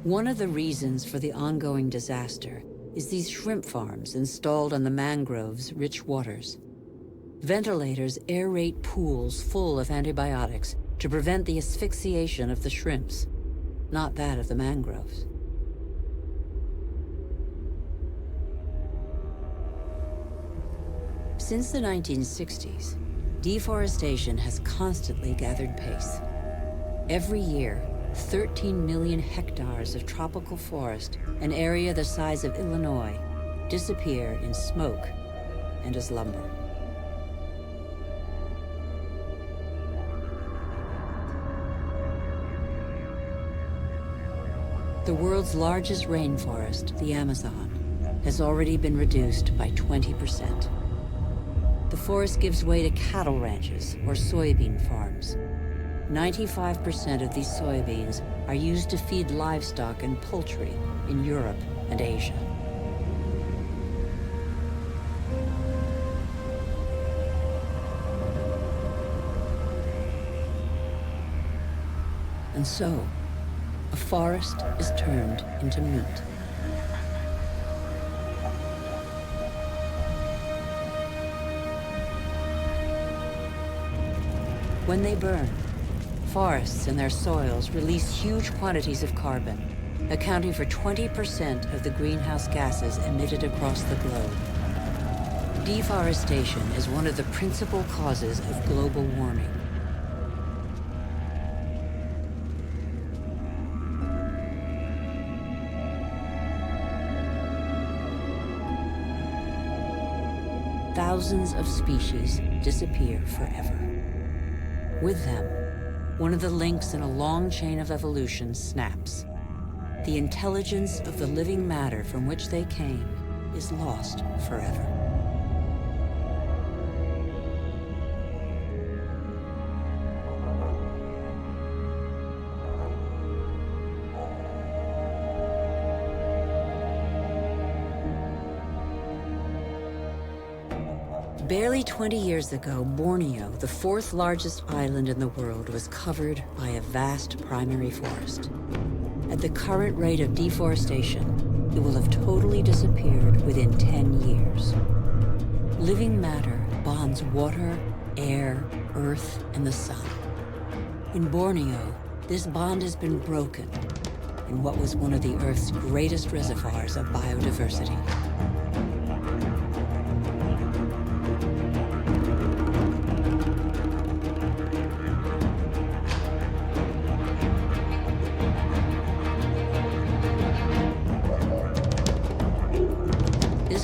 One of the reasons for the ongoing disaster is these shrimp farms installed on the mangrove's rich waters. Ventilators aerate pools full of antibiotics to prevent the asphyxiation of the shrimps, not that of the mangroves. Since the 1960s, deforestation has constantly gathered pace. Every year, 13 million hectares of tropical forest, an area the size of Illinois, disappear in smoke and as lumber. The world's largest rainforest, the Amazon, has already been reduced by 20%. The forest gives way to cattle ranches or soybean farms. 95% of these soybeans are used to feed livestock and poultry in Europe and Asia. And so, a forest is turned into meat. When they burn, forests and their soils release huge quantities of carbon, accounting for 20% of the greenhouse gases emitted across the globe. Deforestation is one of the principal causes of global warming. Thousands of species disappear forever. With them, one of the links in a long chain of evolution snaps. The intelligence of the living matter from which they came is lost forever. Barely 20 years ago, Borneo, the fourth largest island in the world, was covered by a vast primary forest. At the current rate of deforestation, it will have totally disappeared within 10 years. Living matter bonds water, air, earth, and the sun. In Borneo, this bond has been broken in what was one of the Earth's greatest reservoirs of biodiversity.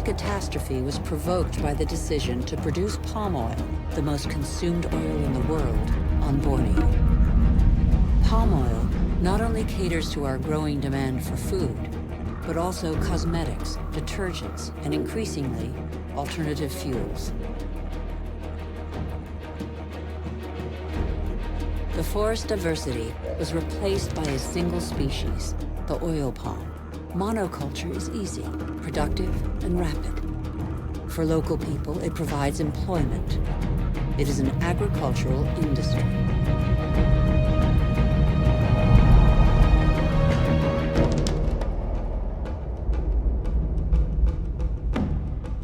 Catastrophe was provoked by the decision to produce palm oil, the most consumed oil in the world, on Borneo. Palm oil not only caters to our growing demand for food, but also cosmetics, detergents, and increasingly, alternative fuels. The forest diversity was replaced by a single species, the oil palm. Monoculture is easy, productive, and rapid. For local people, it provides employment. It is an agricultural industry.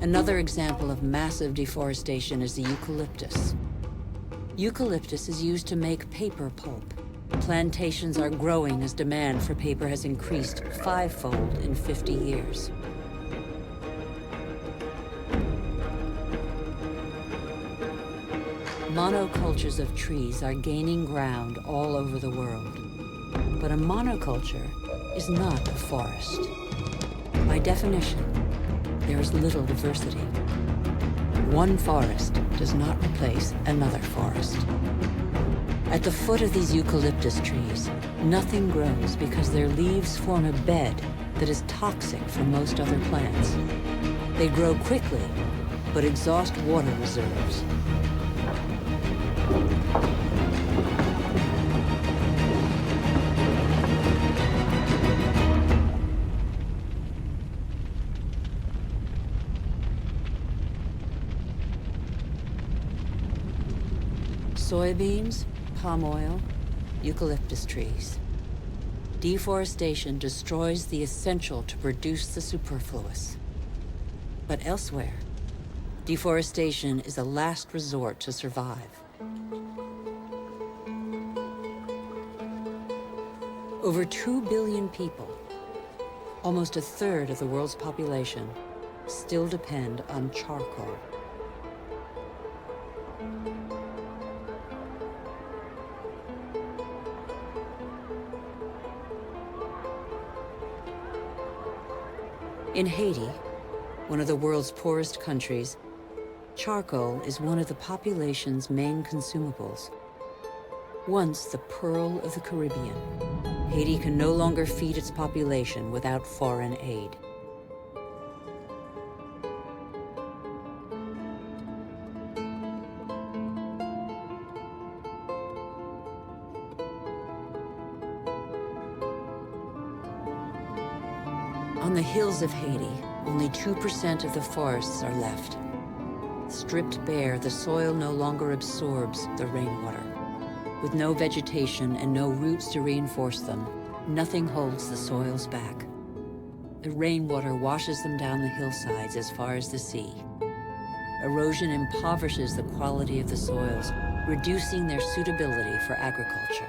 Another example of massive deforestation is the eucalyptus. Eucalyptus is used to make paper pulp. Plantations are growing as demand for paper has increased fivefold in 50 years. Monocultures of trees are gaining ground all over the world. But a monoculture is not a forest. By definition, there is little diversity. One forest does not replace another forest. At the foot of these eucalyptus trees, nothing grows because their leaves form a bed that is toxic for most other plants. They grow quickly, but exhaust water reserves. Soybeans, palm oil, eucalyptus trees. Deforestation destroys the essential to produce the superfluous. But elsewhere, deforestation is a last resort to survive. Over 2 billion people, almost a third of the world's population, still depend on charcoal. In Haiti, one of the world's poorest countries, charcoal is one of the population's main consumables. Once the pearl of the Caribbean, Haiti can no longer feed its population without foreign aid. On the hills of Haiti, only 2% of the forests are left. Stripped bare, the soil no longer absorbs the rainwater. With no vegetation and no roots to reinforce them, nothing holds the soils back. The rainwater washes them down the hillsides as far as the sea. Erosion impoverishes the quality of the soils, reducing their suitability for agriculture.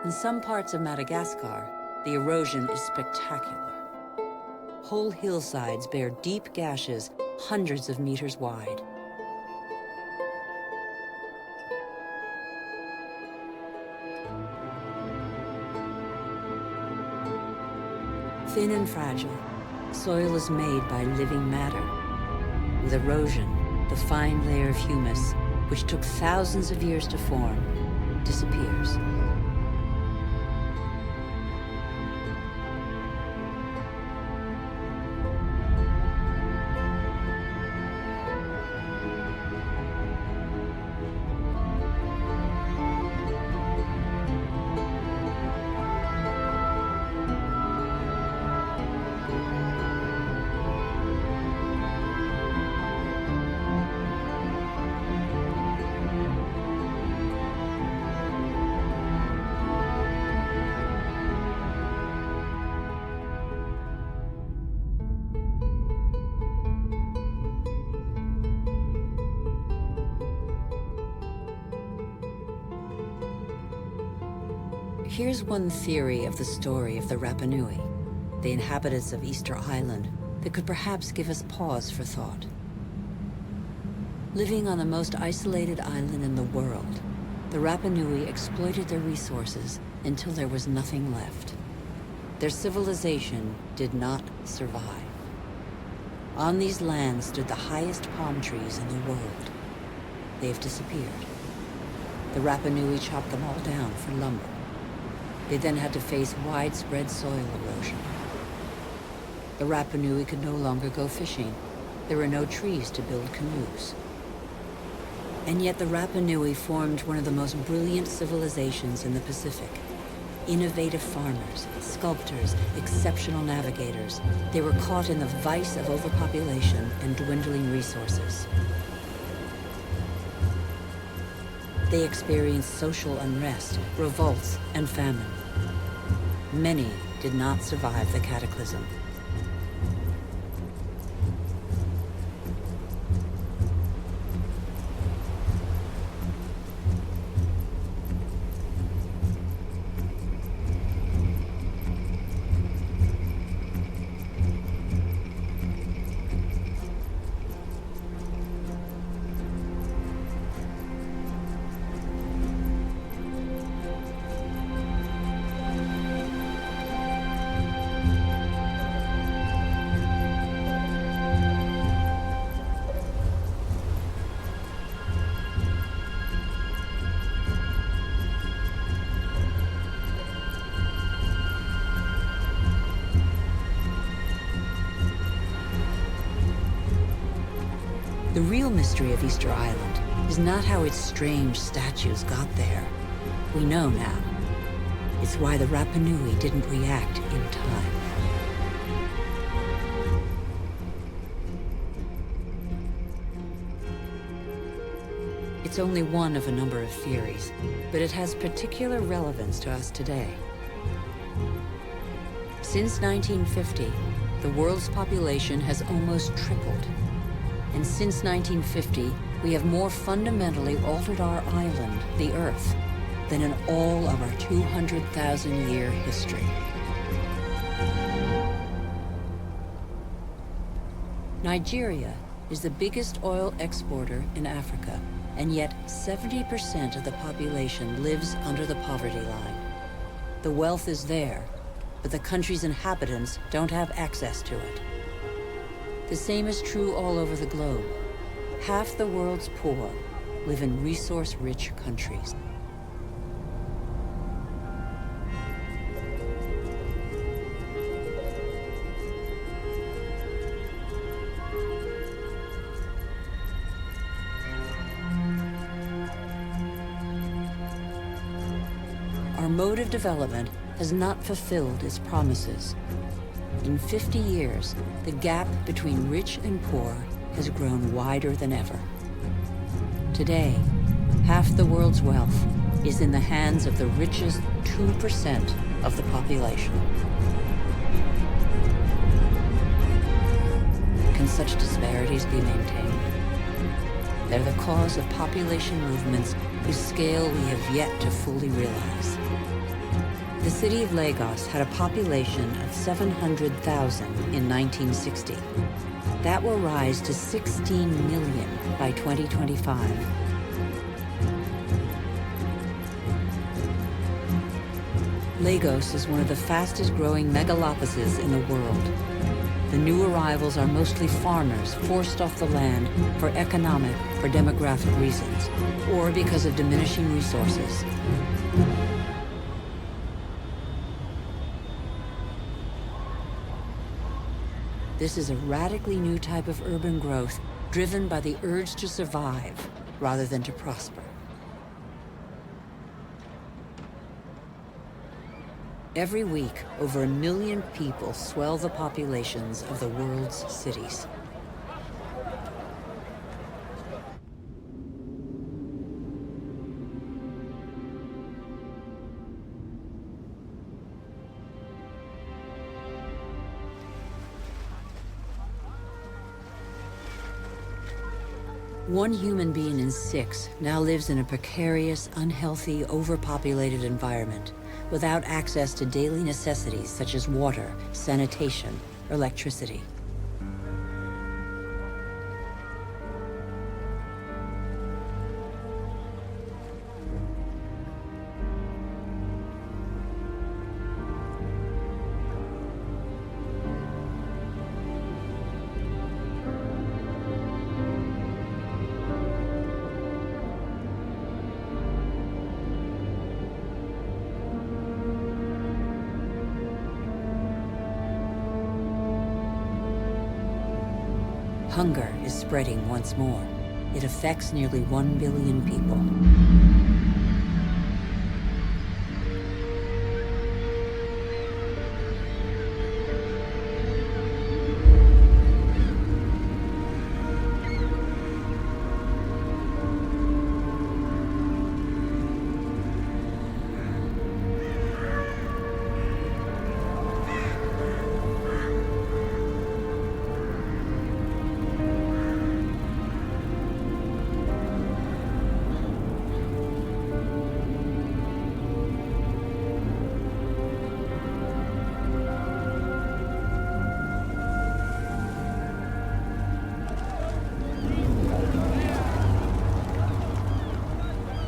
In some parts of Madagascar, the erosion is spectacular. Whole hillsides bear deep gashes hundreds of meters wide. Thin and fragile, soil is made by living matter. With erosion, the fine layer of humus, which took thousands of years to form, disappears. Here's one theory of the story of the Rapa Nui, the inhabitants of Easter Island, that could perhaps give us pause for thought. Living on the most isolated island in the world, the Rapa Nui exploited their resources until there was nothing left. Their civilization did not survive. On these lands stood the highest palm trees in the world. They have disappeared. The Rapa Nui chopped them all down for lumber. They then had to face widespread soil erosion. The Rapa Nui could no longer go fishing. There were no trees to build canoes. And yet the Rapa Nui formed one of the most brilliant civilizations in the Pacific. Innovative farmers, sculptors, exceptional navigators. They were caught in the vice of overpopulation and dwindling resources. They experienced social unrest, revolts, and famine. Many did not survive the cataclysm. The real mystery of Easter Island is not how its strange statues got there. We know now. It's why the Rapa Nui didn't react in time. It's only one of a number of theories, but it has particular relevance to us today. Since 1950, the world's population has almost tripled. And since 1950, we have more fundamentally altered our island, the Earth, than in all of our 200,000-year history. Nigeria is the biggest oil exporter in Africa, and yet 70% of the population lives under the poverty line. The wealth is there, but the country's inhabitants don't have access to it. The same is true all over the globe. Half the world's poor live in resource-rich countries. mode of development has not fulfilled its promises. In 50 years, the gap between rich and poor has grown wider than ever. Today, half the world's wealth is in the hands of the richest 2% of the population. Can such disparities be maintained? They're the cause of population movements whose scale we have yet to fully realize. The city of Lagos had a population of 700,000 in 1960. That will rise to 16 million by 2025. Lagos is one of the fastest growing megalopolises in the world. The new arrivals are mostly farmers forced off the land for economic or demographic reasons, or because of diminishing resources. This is a radically new type of urban growth driven by the urge to survive rather than to prosper. Every week, over 1 million people swell the populations of the world's cities. One human being in 6 now lives in a precarious, unhealthy, overpopulated environment, without access to daily necessities such as water, sanitation, or electricity. Hunger is spreading once more. It affects nearly 1 billion people.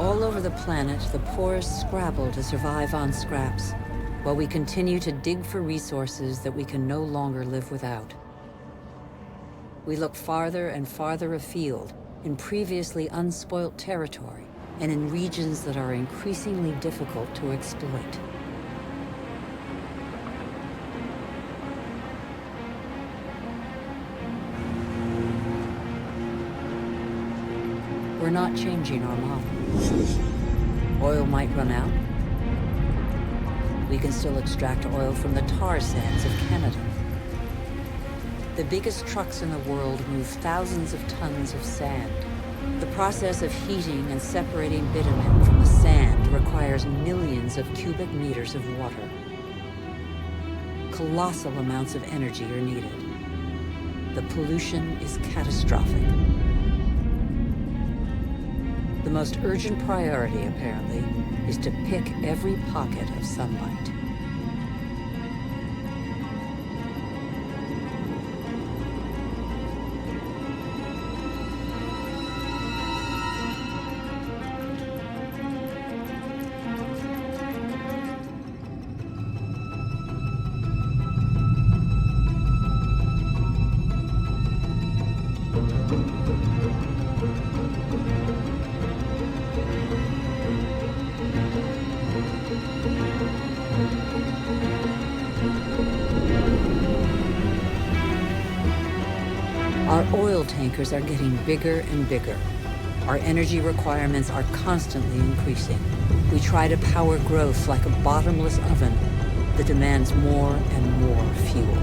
All over the planet, the poorest scrabble to survive on scraps, while we continue to dig for resources that we can no longer live without. We look farther and farther afield, in previously unspoilt territory, and in regions that are increasingly difficult to exploit. We're not changing our model. Oil might run out. We can still extract oil from the tar sands of Canada. The biggest trucks in the world move thousands of tons of sand. The process of heating and separating bitumen from the sand requires millions of cubic meters of water. Colossal amounts of energy are needed. The pollution is catastrophic. The most urgent priority, apparently, is to pick every pocket of sunlight. Our oil tankers are getting bigger and bigger. Our energy requirements are constantly increasing. We try to power growth like a bottomless oven that demands more and more fuel.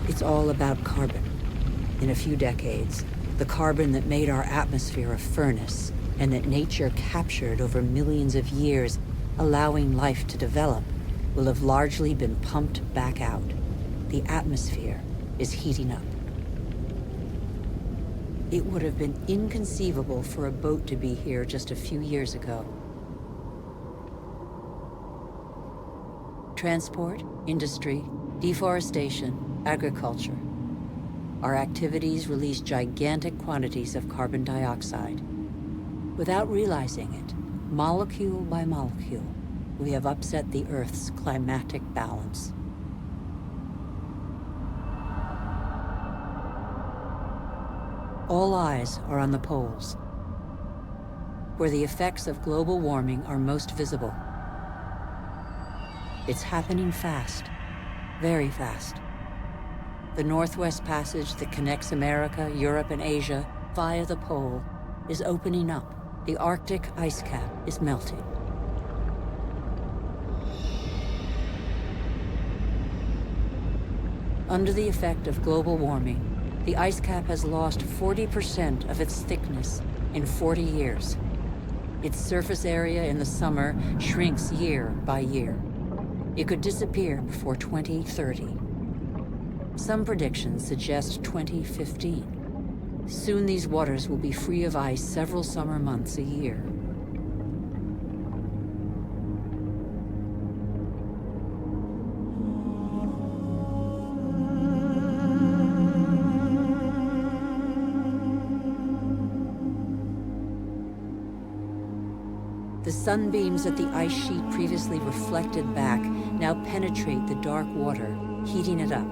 It's all about carbon. In a few decades, the carbon that made our atmosphere a furnace and that nature captured over millions of years, allowing life to develop, will have largely been pumped back out. The atmosphere is heating up. It would have been inconceivable for a boat to be here just a few years ago. Transport, industry, deforestation, agriculture. Our activities release gigantic quantities of carbon dioxide. Without realizing it, molecule by molecule, we have upset the Earth's climatic balance. All eyes are on the poles, where the effects of global warming are most visible. It's happening fast, very fast. The Northwest Passage that connects America, Europe, and Asia via the pole is opening up. The Arctic ice cap is melting. Under the effect of global warming, the ice cap has lost 40% of its thickness in 40 years. Its surface area in the summer shrinks year by year. It could disappear before 2030. Some predictions suggest 2015. Soon these waters will be free of ice several summer months a year. The sunbeams that the ice sheet previously reflected back now penetrate the dark water, heating it up.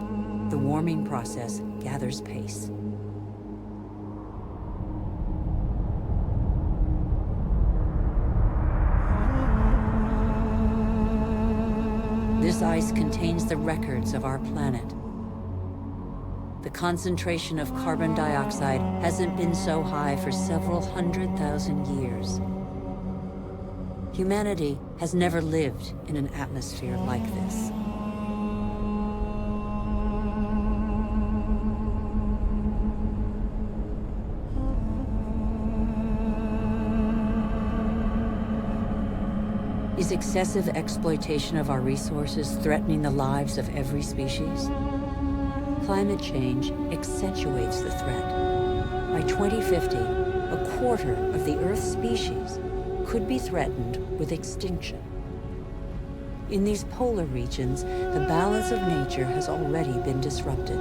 The warming process gathers pace. This ice contains the records of our planet. The concentration of carbon dioxide hasn't been so high for several 100,000 years. Humanity has never lived in an atmosphere like this. Is excessive exploitation of our resources threatening the lives of every species? Climate change accentuates the threat. By 2050, a quarter of the Earth's species could be threatened with extinction. In these polar regions, the balance of nature has already been disrupted.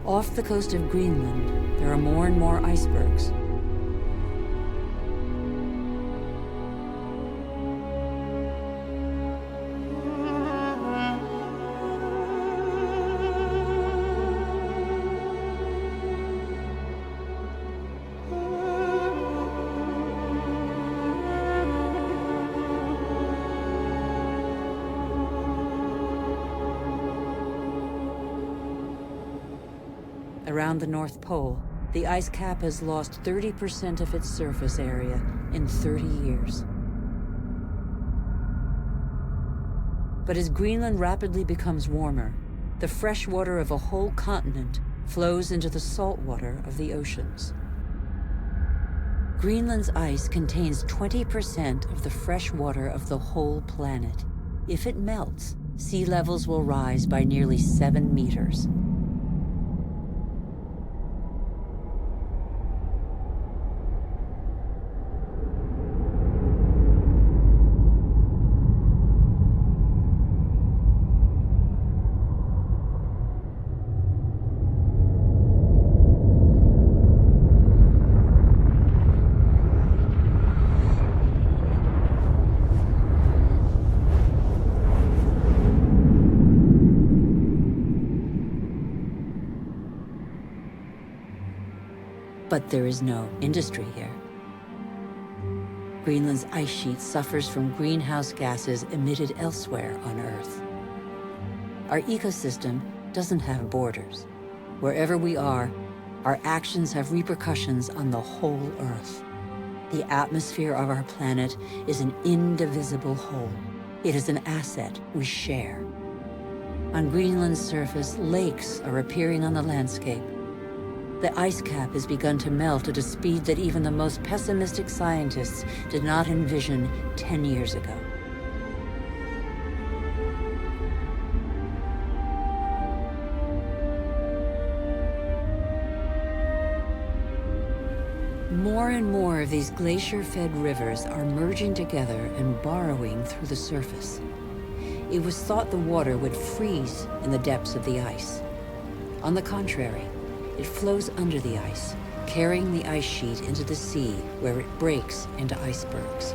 Off the coast of Greenland, there are more and more icebergs. Around the North Pole, the ice cap has lost 30% of its surface area in 30 years. But as Greenland rapidly becomes warmer, the fresh water of a whole continent flows into the salt water of the oceans. Greenland's ice contains 20% of the fresh water of the whole planet. If it melts, sea levels will rise by nearly 7 meters. But there is no industry here. Greenland's ice sheet suffers from greenhouse gases emitted elsewhere on Earth. Our ecosystem doesn't have borders. Wherever we are, our actions have repercussions on the whole Earth. The atmosphere of our planet is an indivisible whole. It is an asset we share. On Greenland's surface, lakes are appearing on the landscape. The ice cap has begun to melt at a speed that even the most pessimistic scientists did not envision 10 years ago. More and more of these glacier-fed rivers are merging together and burrowing through the surface. It was thought the water would freeze in the depths of the ice. On the contrary, it flows under the ice, carrying the ice sheet into the sea, where it breaks into icebergs.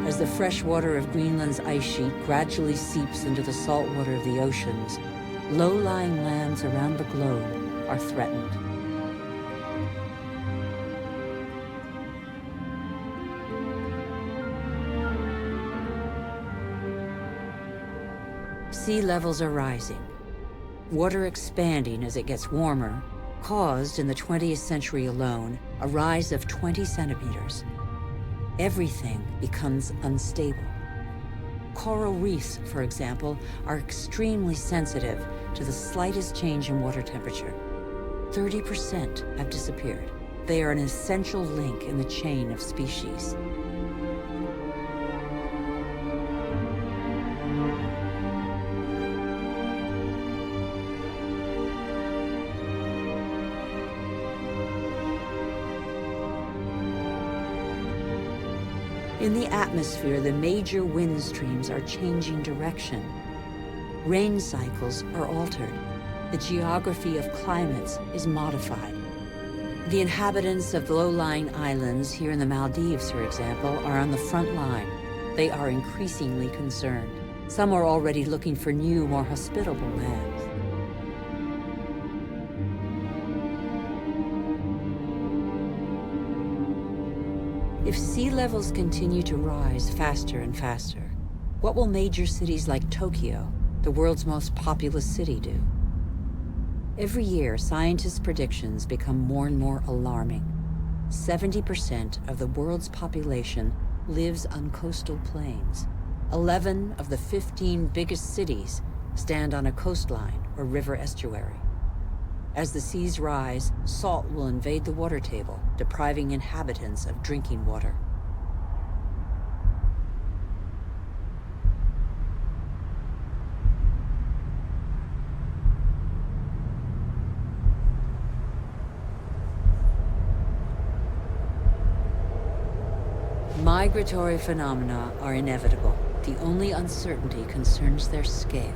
As the fresh water of Greenland's ice sheet gradually seeps into the salt water of the oceans, low-lying lands around the globe are threatened. Sea levels are rising. Water expanding as it gets warmer caused, in the 20th century alone, a rise of 20 centimeters. Everything becomes unstable. Coral reefs, for example, are extremely sensitive to the slightest change in water temperature. 30% have disappeared. They are an essential link in the chain of species. In the atmosphere, the major wind streams are changing direction. Rain cycles are altered. The geography of climates is modified. The inhabitants of low-lying islands here in the Maldives, for example, are on the front line. They are increasingly concerned. Some are already looking for new, more hospitable lands. If sea levels continue to rise faster and faster, what will major cities like Tokyo, the world's most populous city, do? Every year, scientists' predictions become more and more alarming. 70% of the world's population lives on coastal plains. 11 of the 15 biggest cities stand on a coastline or river estuary. As the seas rise, salt will invade the water table, depriving inhabitants of drinking water. Migratory phenomena are inevitable. The only uncertainty concerns their scale.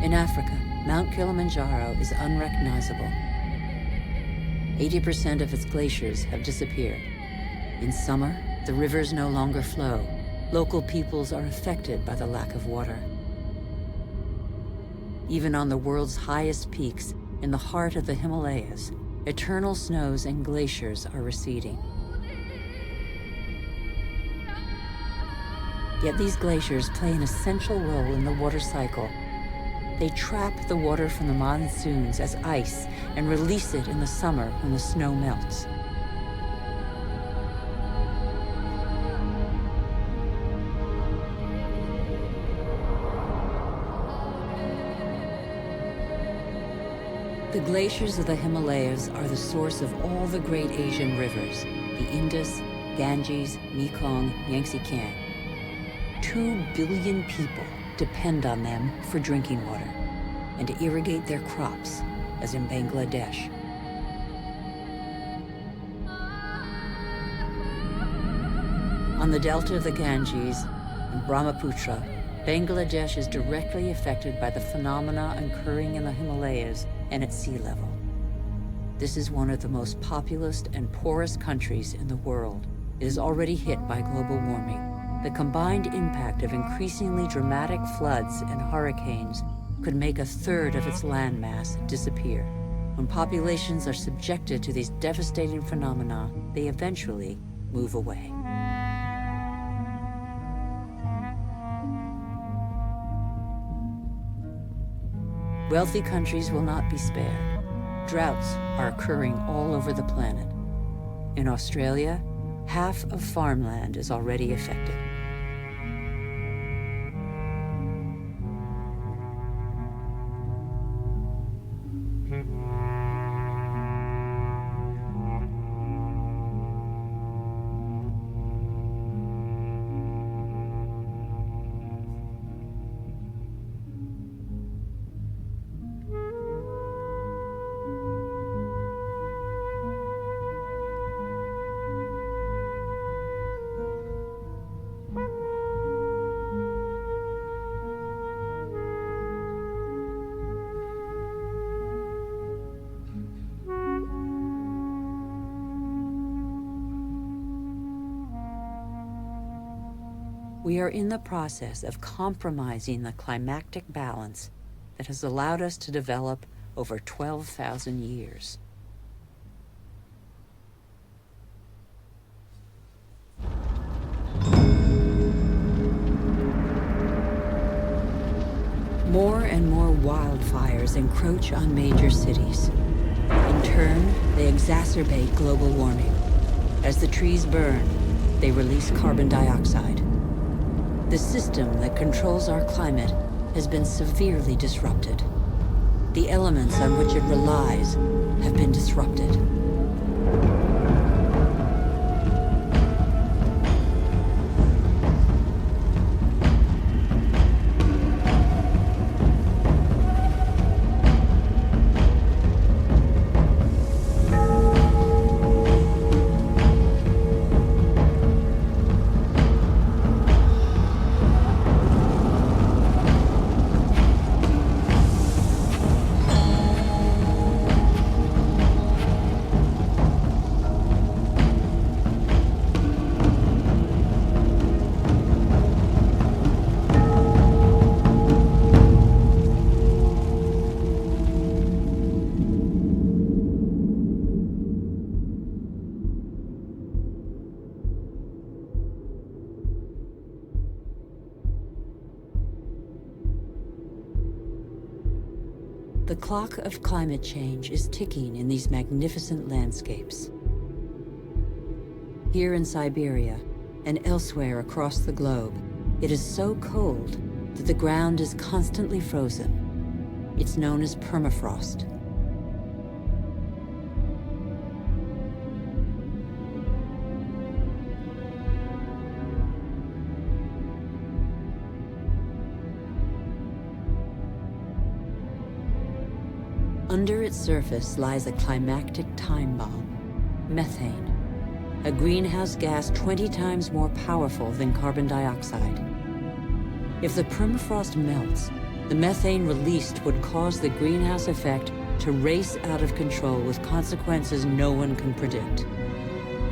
In Africa, Mount Kilimanjaro is unrecognizable. 80% of its glaciers have disappeared. In summer, the rivers no longer flow. Local peoples are affected by the lack of water. Even on the world's highest peaks, in the heart of the Himalayas, eternal snows and glaciers are receding. Yet these glaciers play an essential role in the water cycle. They trap the water from the monsoons as ice and release it in the summer when the snow melts. The glaciers of the Himalayas are the source of all the great Asian rivers, the Indus, Ganges, Mekong, Yangtze-Kiang. 2 billion people depend on them for drinking water and to irrigate their crops, as in Bangladesh. On the delta of the Ganges and Brahmaputra, Bangladesh is directly affected by the phenomena occurring in the Himalayas and at sea level. This is one of the most populous and poorest countries in the world. It is already hit by global warming. The combined impact of increasingly dramatic floods and hurricanes could make 1/3 of its landmass disappear. When populations are subjected to these devastating phenomena, they eventually move away. Wealthy countries will not be spared. Droughts are occurring all over the planet. In Australia, half of farmland is already affected. We are in the process of compromising the climactic balance that has allowed us to develop over 12,000 years. More and more wildfires encroach on major cities. In turn, they exacerbate global warming. As the trees burn, they release carbon dioxide. The system that controls our climate has been severely disrupted. The elements on which it relies have been disrupted. The clock of climate change is ticking in these magnificent landscapes. Here in Siberia and elsewhere across the globe, it is so cold that the ground is constantly frozen. It's known as permafrost. Under its surface lies a climactic time bomb, methane, a greenhouse gas 20 times more powerful than carbon dioxide. If the permafrost melts, the methane released would cause the greenhouse effect to race out of control with consequences no one can predict.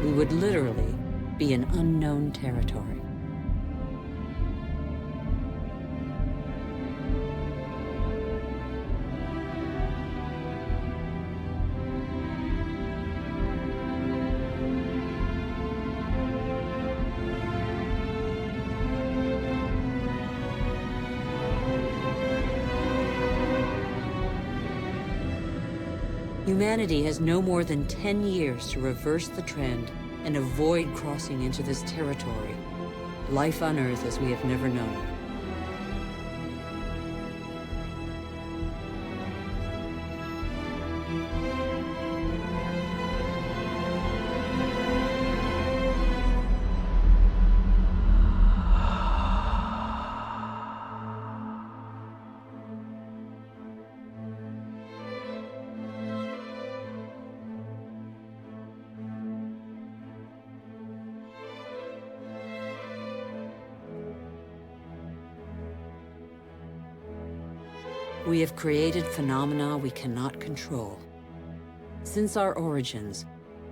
We would literally be in unknown territory. Humanity has no more than 10 years to reverse the trend and avoid crossing into this territory, life on Earth as we have never known it. We have created phenomena we cannot control. Since our origins,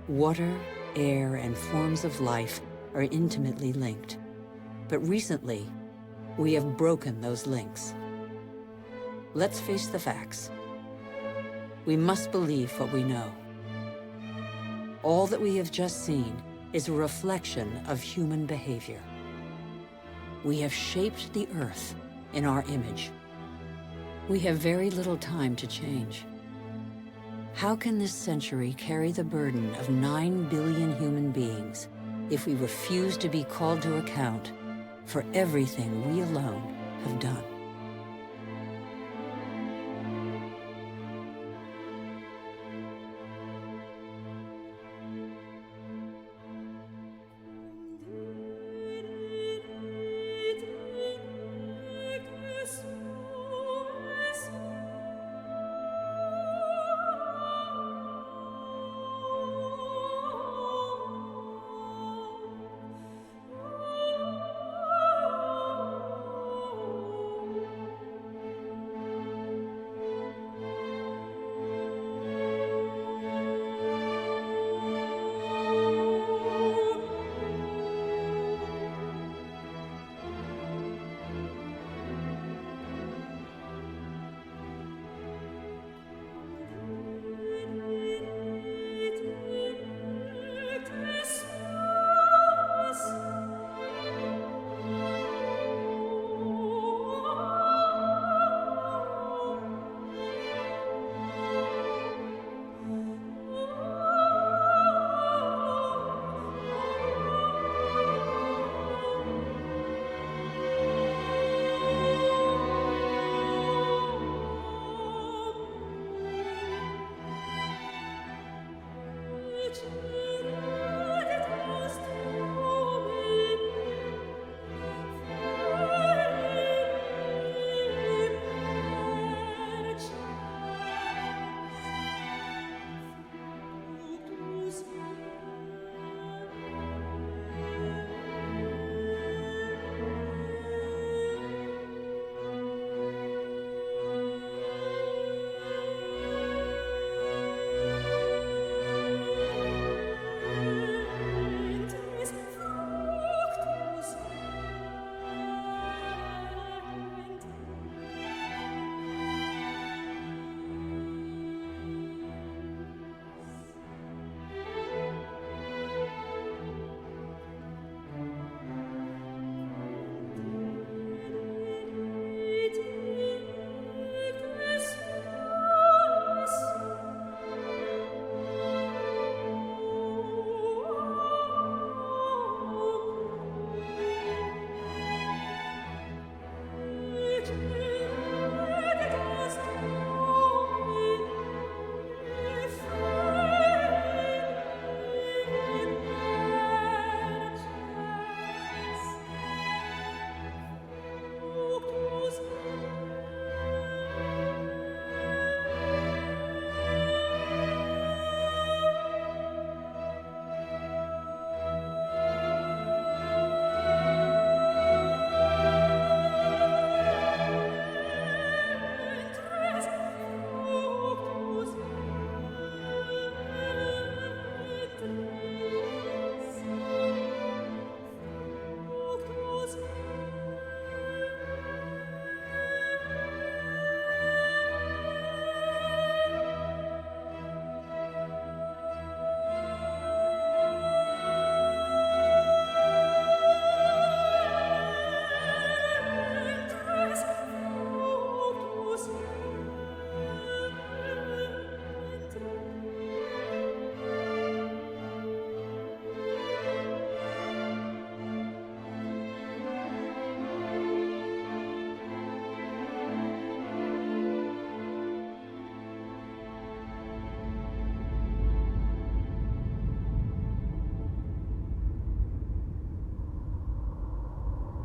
water, air, and forms of life are intimately linked. But recently, we have broken those links. Let's face the facts. We must believe what we know. All that we have just seen is a reflection of human behavior. We have shaped the Earth in our image. We have very little time to change. How can this century carry the burden of 9 billion human beings if we refuse to be called to account for everything we alone have done?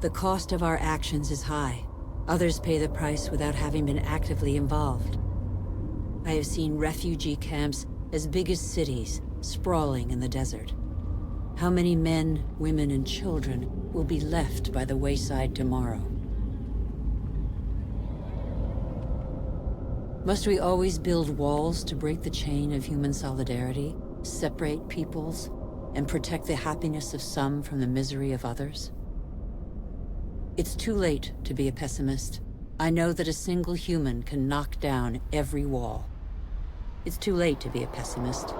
The cost of our actions is high. Others pay the price without having been actively involved. I have seen refugee camps as big as cities, sprawling in the desert. How many men, women, and children will be left by the wayside tomorrow? Must we always build walls to break the chain of human solidarity, separate peoples, and protect the happiness of some from the misery of others? It's too late to be a pessimist. I know that a single human can knock down every wall. It's too late to be a pessimist.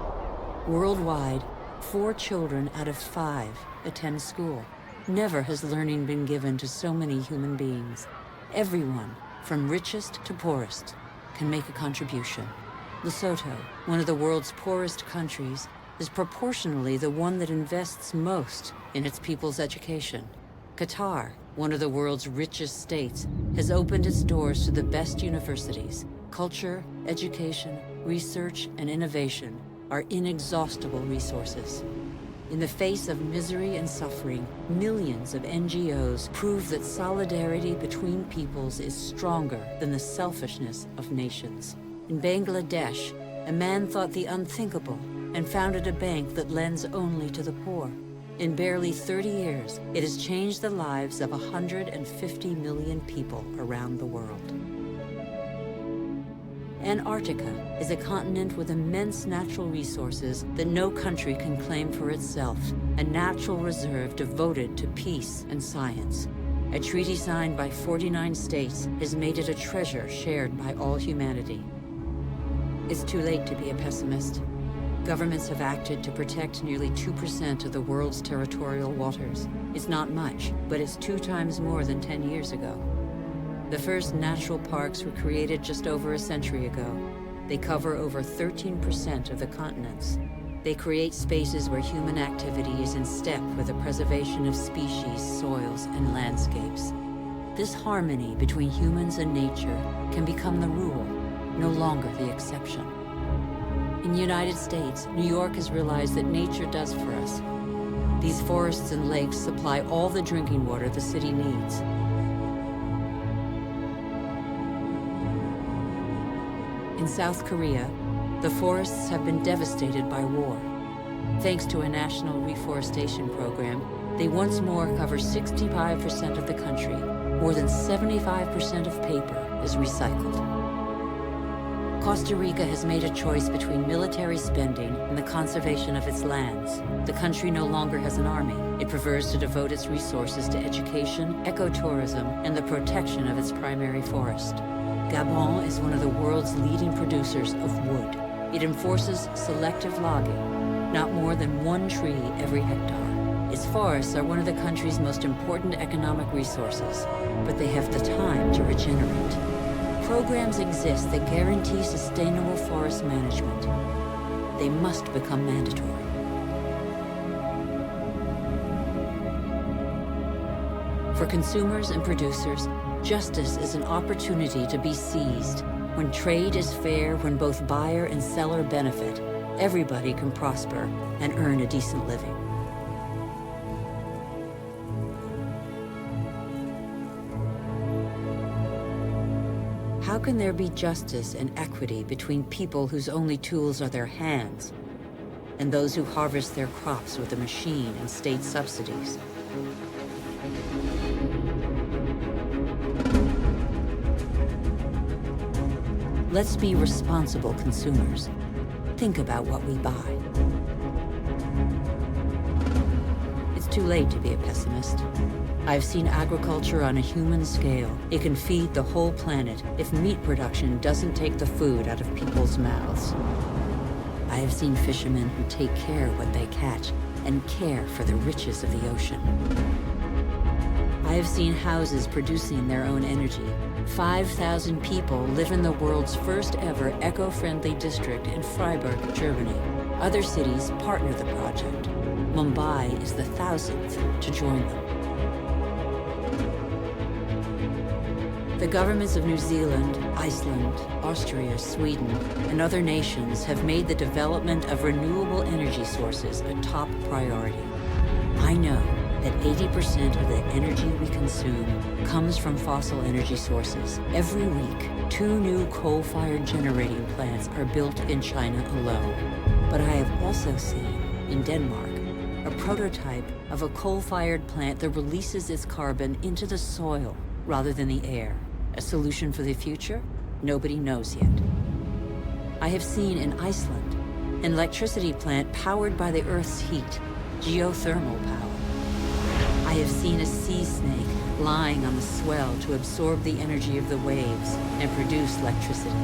Worldwide, 4 children out of 5 attend school. Never has learning been given to so many human beings. Everyone, from richest to poorest, can make a contribution. Lesotho, one of the world's poorest countries, is proportionally the one that invests most in its people's education. Qatar, one of the world's richest states, has opened its doors to the best universities. Culture, education, research, and innovation are inexhaustible resources. In the face of misery and suffering, millions of NGOs prove that solidarity between peoples is stronger than the selfishness of nations. In Bangladesh, a man thought the unthinkable and founded a bank that lends only to the poor. In barely 30 years, it has changed the lives of 150 million people around the world. Antarctica is a continent with immense natural resources that no country can claim for itself, a natural reserve devoted to peace and science. A treaty signed by 49 states has made it a treasure shared by all humanity. It's too late to be a pessimist. Governments have acted to protect nearly 2% of the world's territorial waters. It's not much, but it's 2 times more than 10 years ago. The first natural parks were created just over a century ago. They cover over 13% of the continents. They create spaces where human activity is in step with the preservation of species, soils, and landscapes. This harmony between humans and nature can become the rule, no longer the exception. In the United States, New York has realized that nature does for us. These forests and lakes supply all the drinking water the city needs. In South Korea, the forests have been devastated by war. Thanks to a national reforestation program, they once more cover 65% of the country. More than 75% of paper is recycled. Costa Rica has made a choice between military spending and the conservation of its lands. The country no longer has an army. It prefers to devote its resources to education, ecotourism, and the protection of its primary forest. Gabon is one of the world's leading producers of wood. It enforces selective logging, not more than 1 tree every hectare. Its forests are one of the country's most important economic resources, but they have the time to regenerate. Programs exist that guarantee sustainable forest management. They must become mandatory. For consumers and producers, justice is an opportunity to be seized. When trade is fair, when both buyer and seller benefit, everybody can prosper and earn a decent living. How can there be justice and equity between people whose only tools are their hands and those who harvest their crops with a machine and state subsidies? Let's be responsible consumers. Think about what we buy. It's too late to be a pessimist. I've seen agriculture on a human scale. It can feed the whole planet if meat production doesn't take the food out of people's mouths. I have seen fishermen who take care of what they catch and care for the riches of the ocean. I have seen houses producing their own energy. 5,000 people live in the world's first ever eco-friendly district in Freiburg, Germany. Other cities partner the project. Mumbai is the 1,000th to join them. The governments of New Zealand, Iceland, Austria, Sweden, and other nations have made the development of renewable energy sources a top priority. I know that 80% of the energy we consume comes from fossil energy sources. Every week, 2 new coal-fired generating plants are built in China alone. But I have also seen, in Denmark, a prototype of a coal-fired plant that releases its carbon into the soil rather than the air. A solution for the future? Nobody knows yet. I have seen in Iceland an electricity plant powered by the Earth's heat, geothermal power. I have seen a sea snake lying on the swell to absorb the energy of the waves and produce electricity.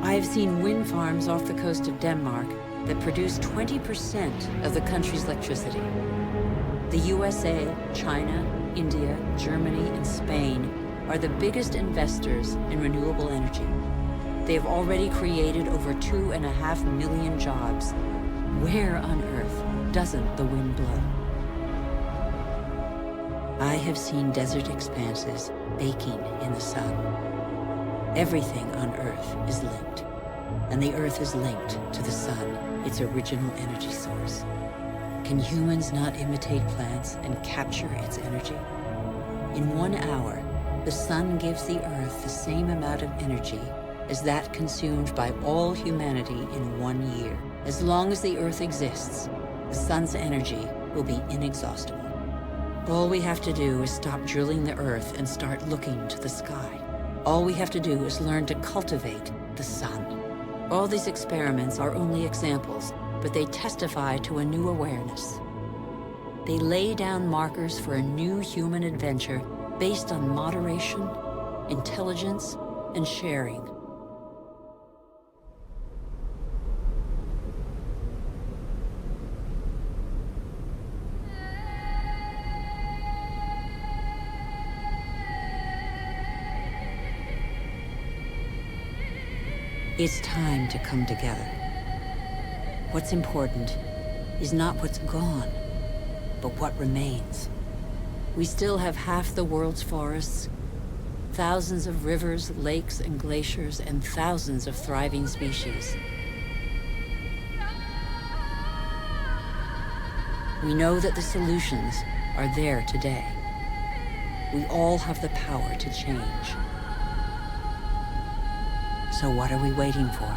I have seen wind farms off the coast of Denmark that produce 20% of the country's electricity. The USA, China, India, Germany, and Spain are the biggest investors in renewable energy. They have already created over 2.5 million jobs. Where on earth doesn't the wind blow? I have seen desert expanses baking in the sun. Everything on Earth is linked, and the Earth is linked to the sun, its original energy source. Can humans not imitate plants and capture its energy? In 1 hour, the sun gives the Earth the same amount of energy as that consumed by all humanity in 1 year. As long as the Earth exists, the sun's energy will be inexhaustible. All we have to do is stop drilling the Earth and start looking to the sky. All we have to do is learn to cultivate the sun. All these experiments are only examples, but they testify to a new awareness. They lay down markers for a new human adventure based on moderation, intelligence, and sharing. It's time to come together. What's important is not what's gone, but what remains. We still have half the world's forests, thousands of rivers, lakes, and glaciers, and thousands of thriving species. We know that the solutions are there today. We all have the power to change. So what are we waiting for?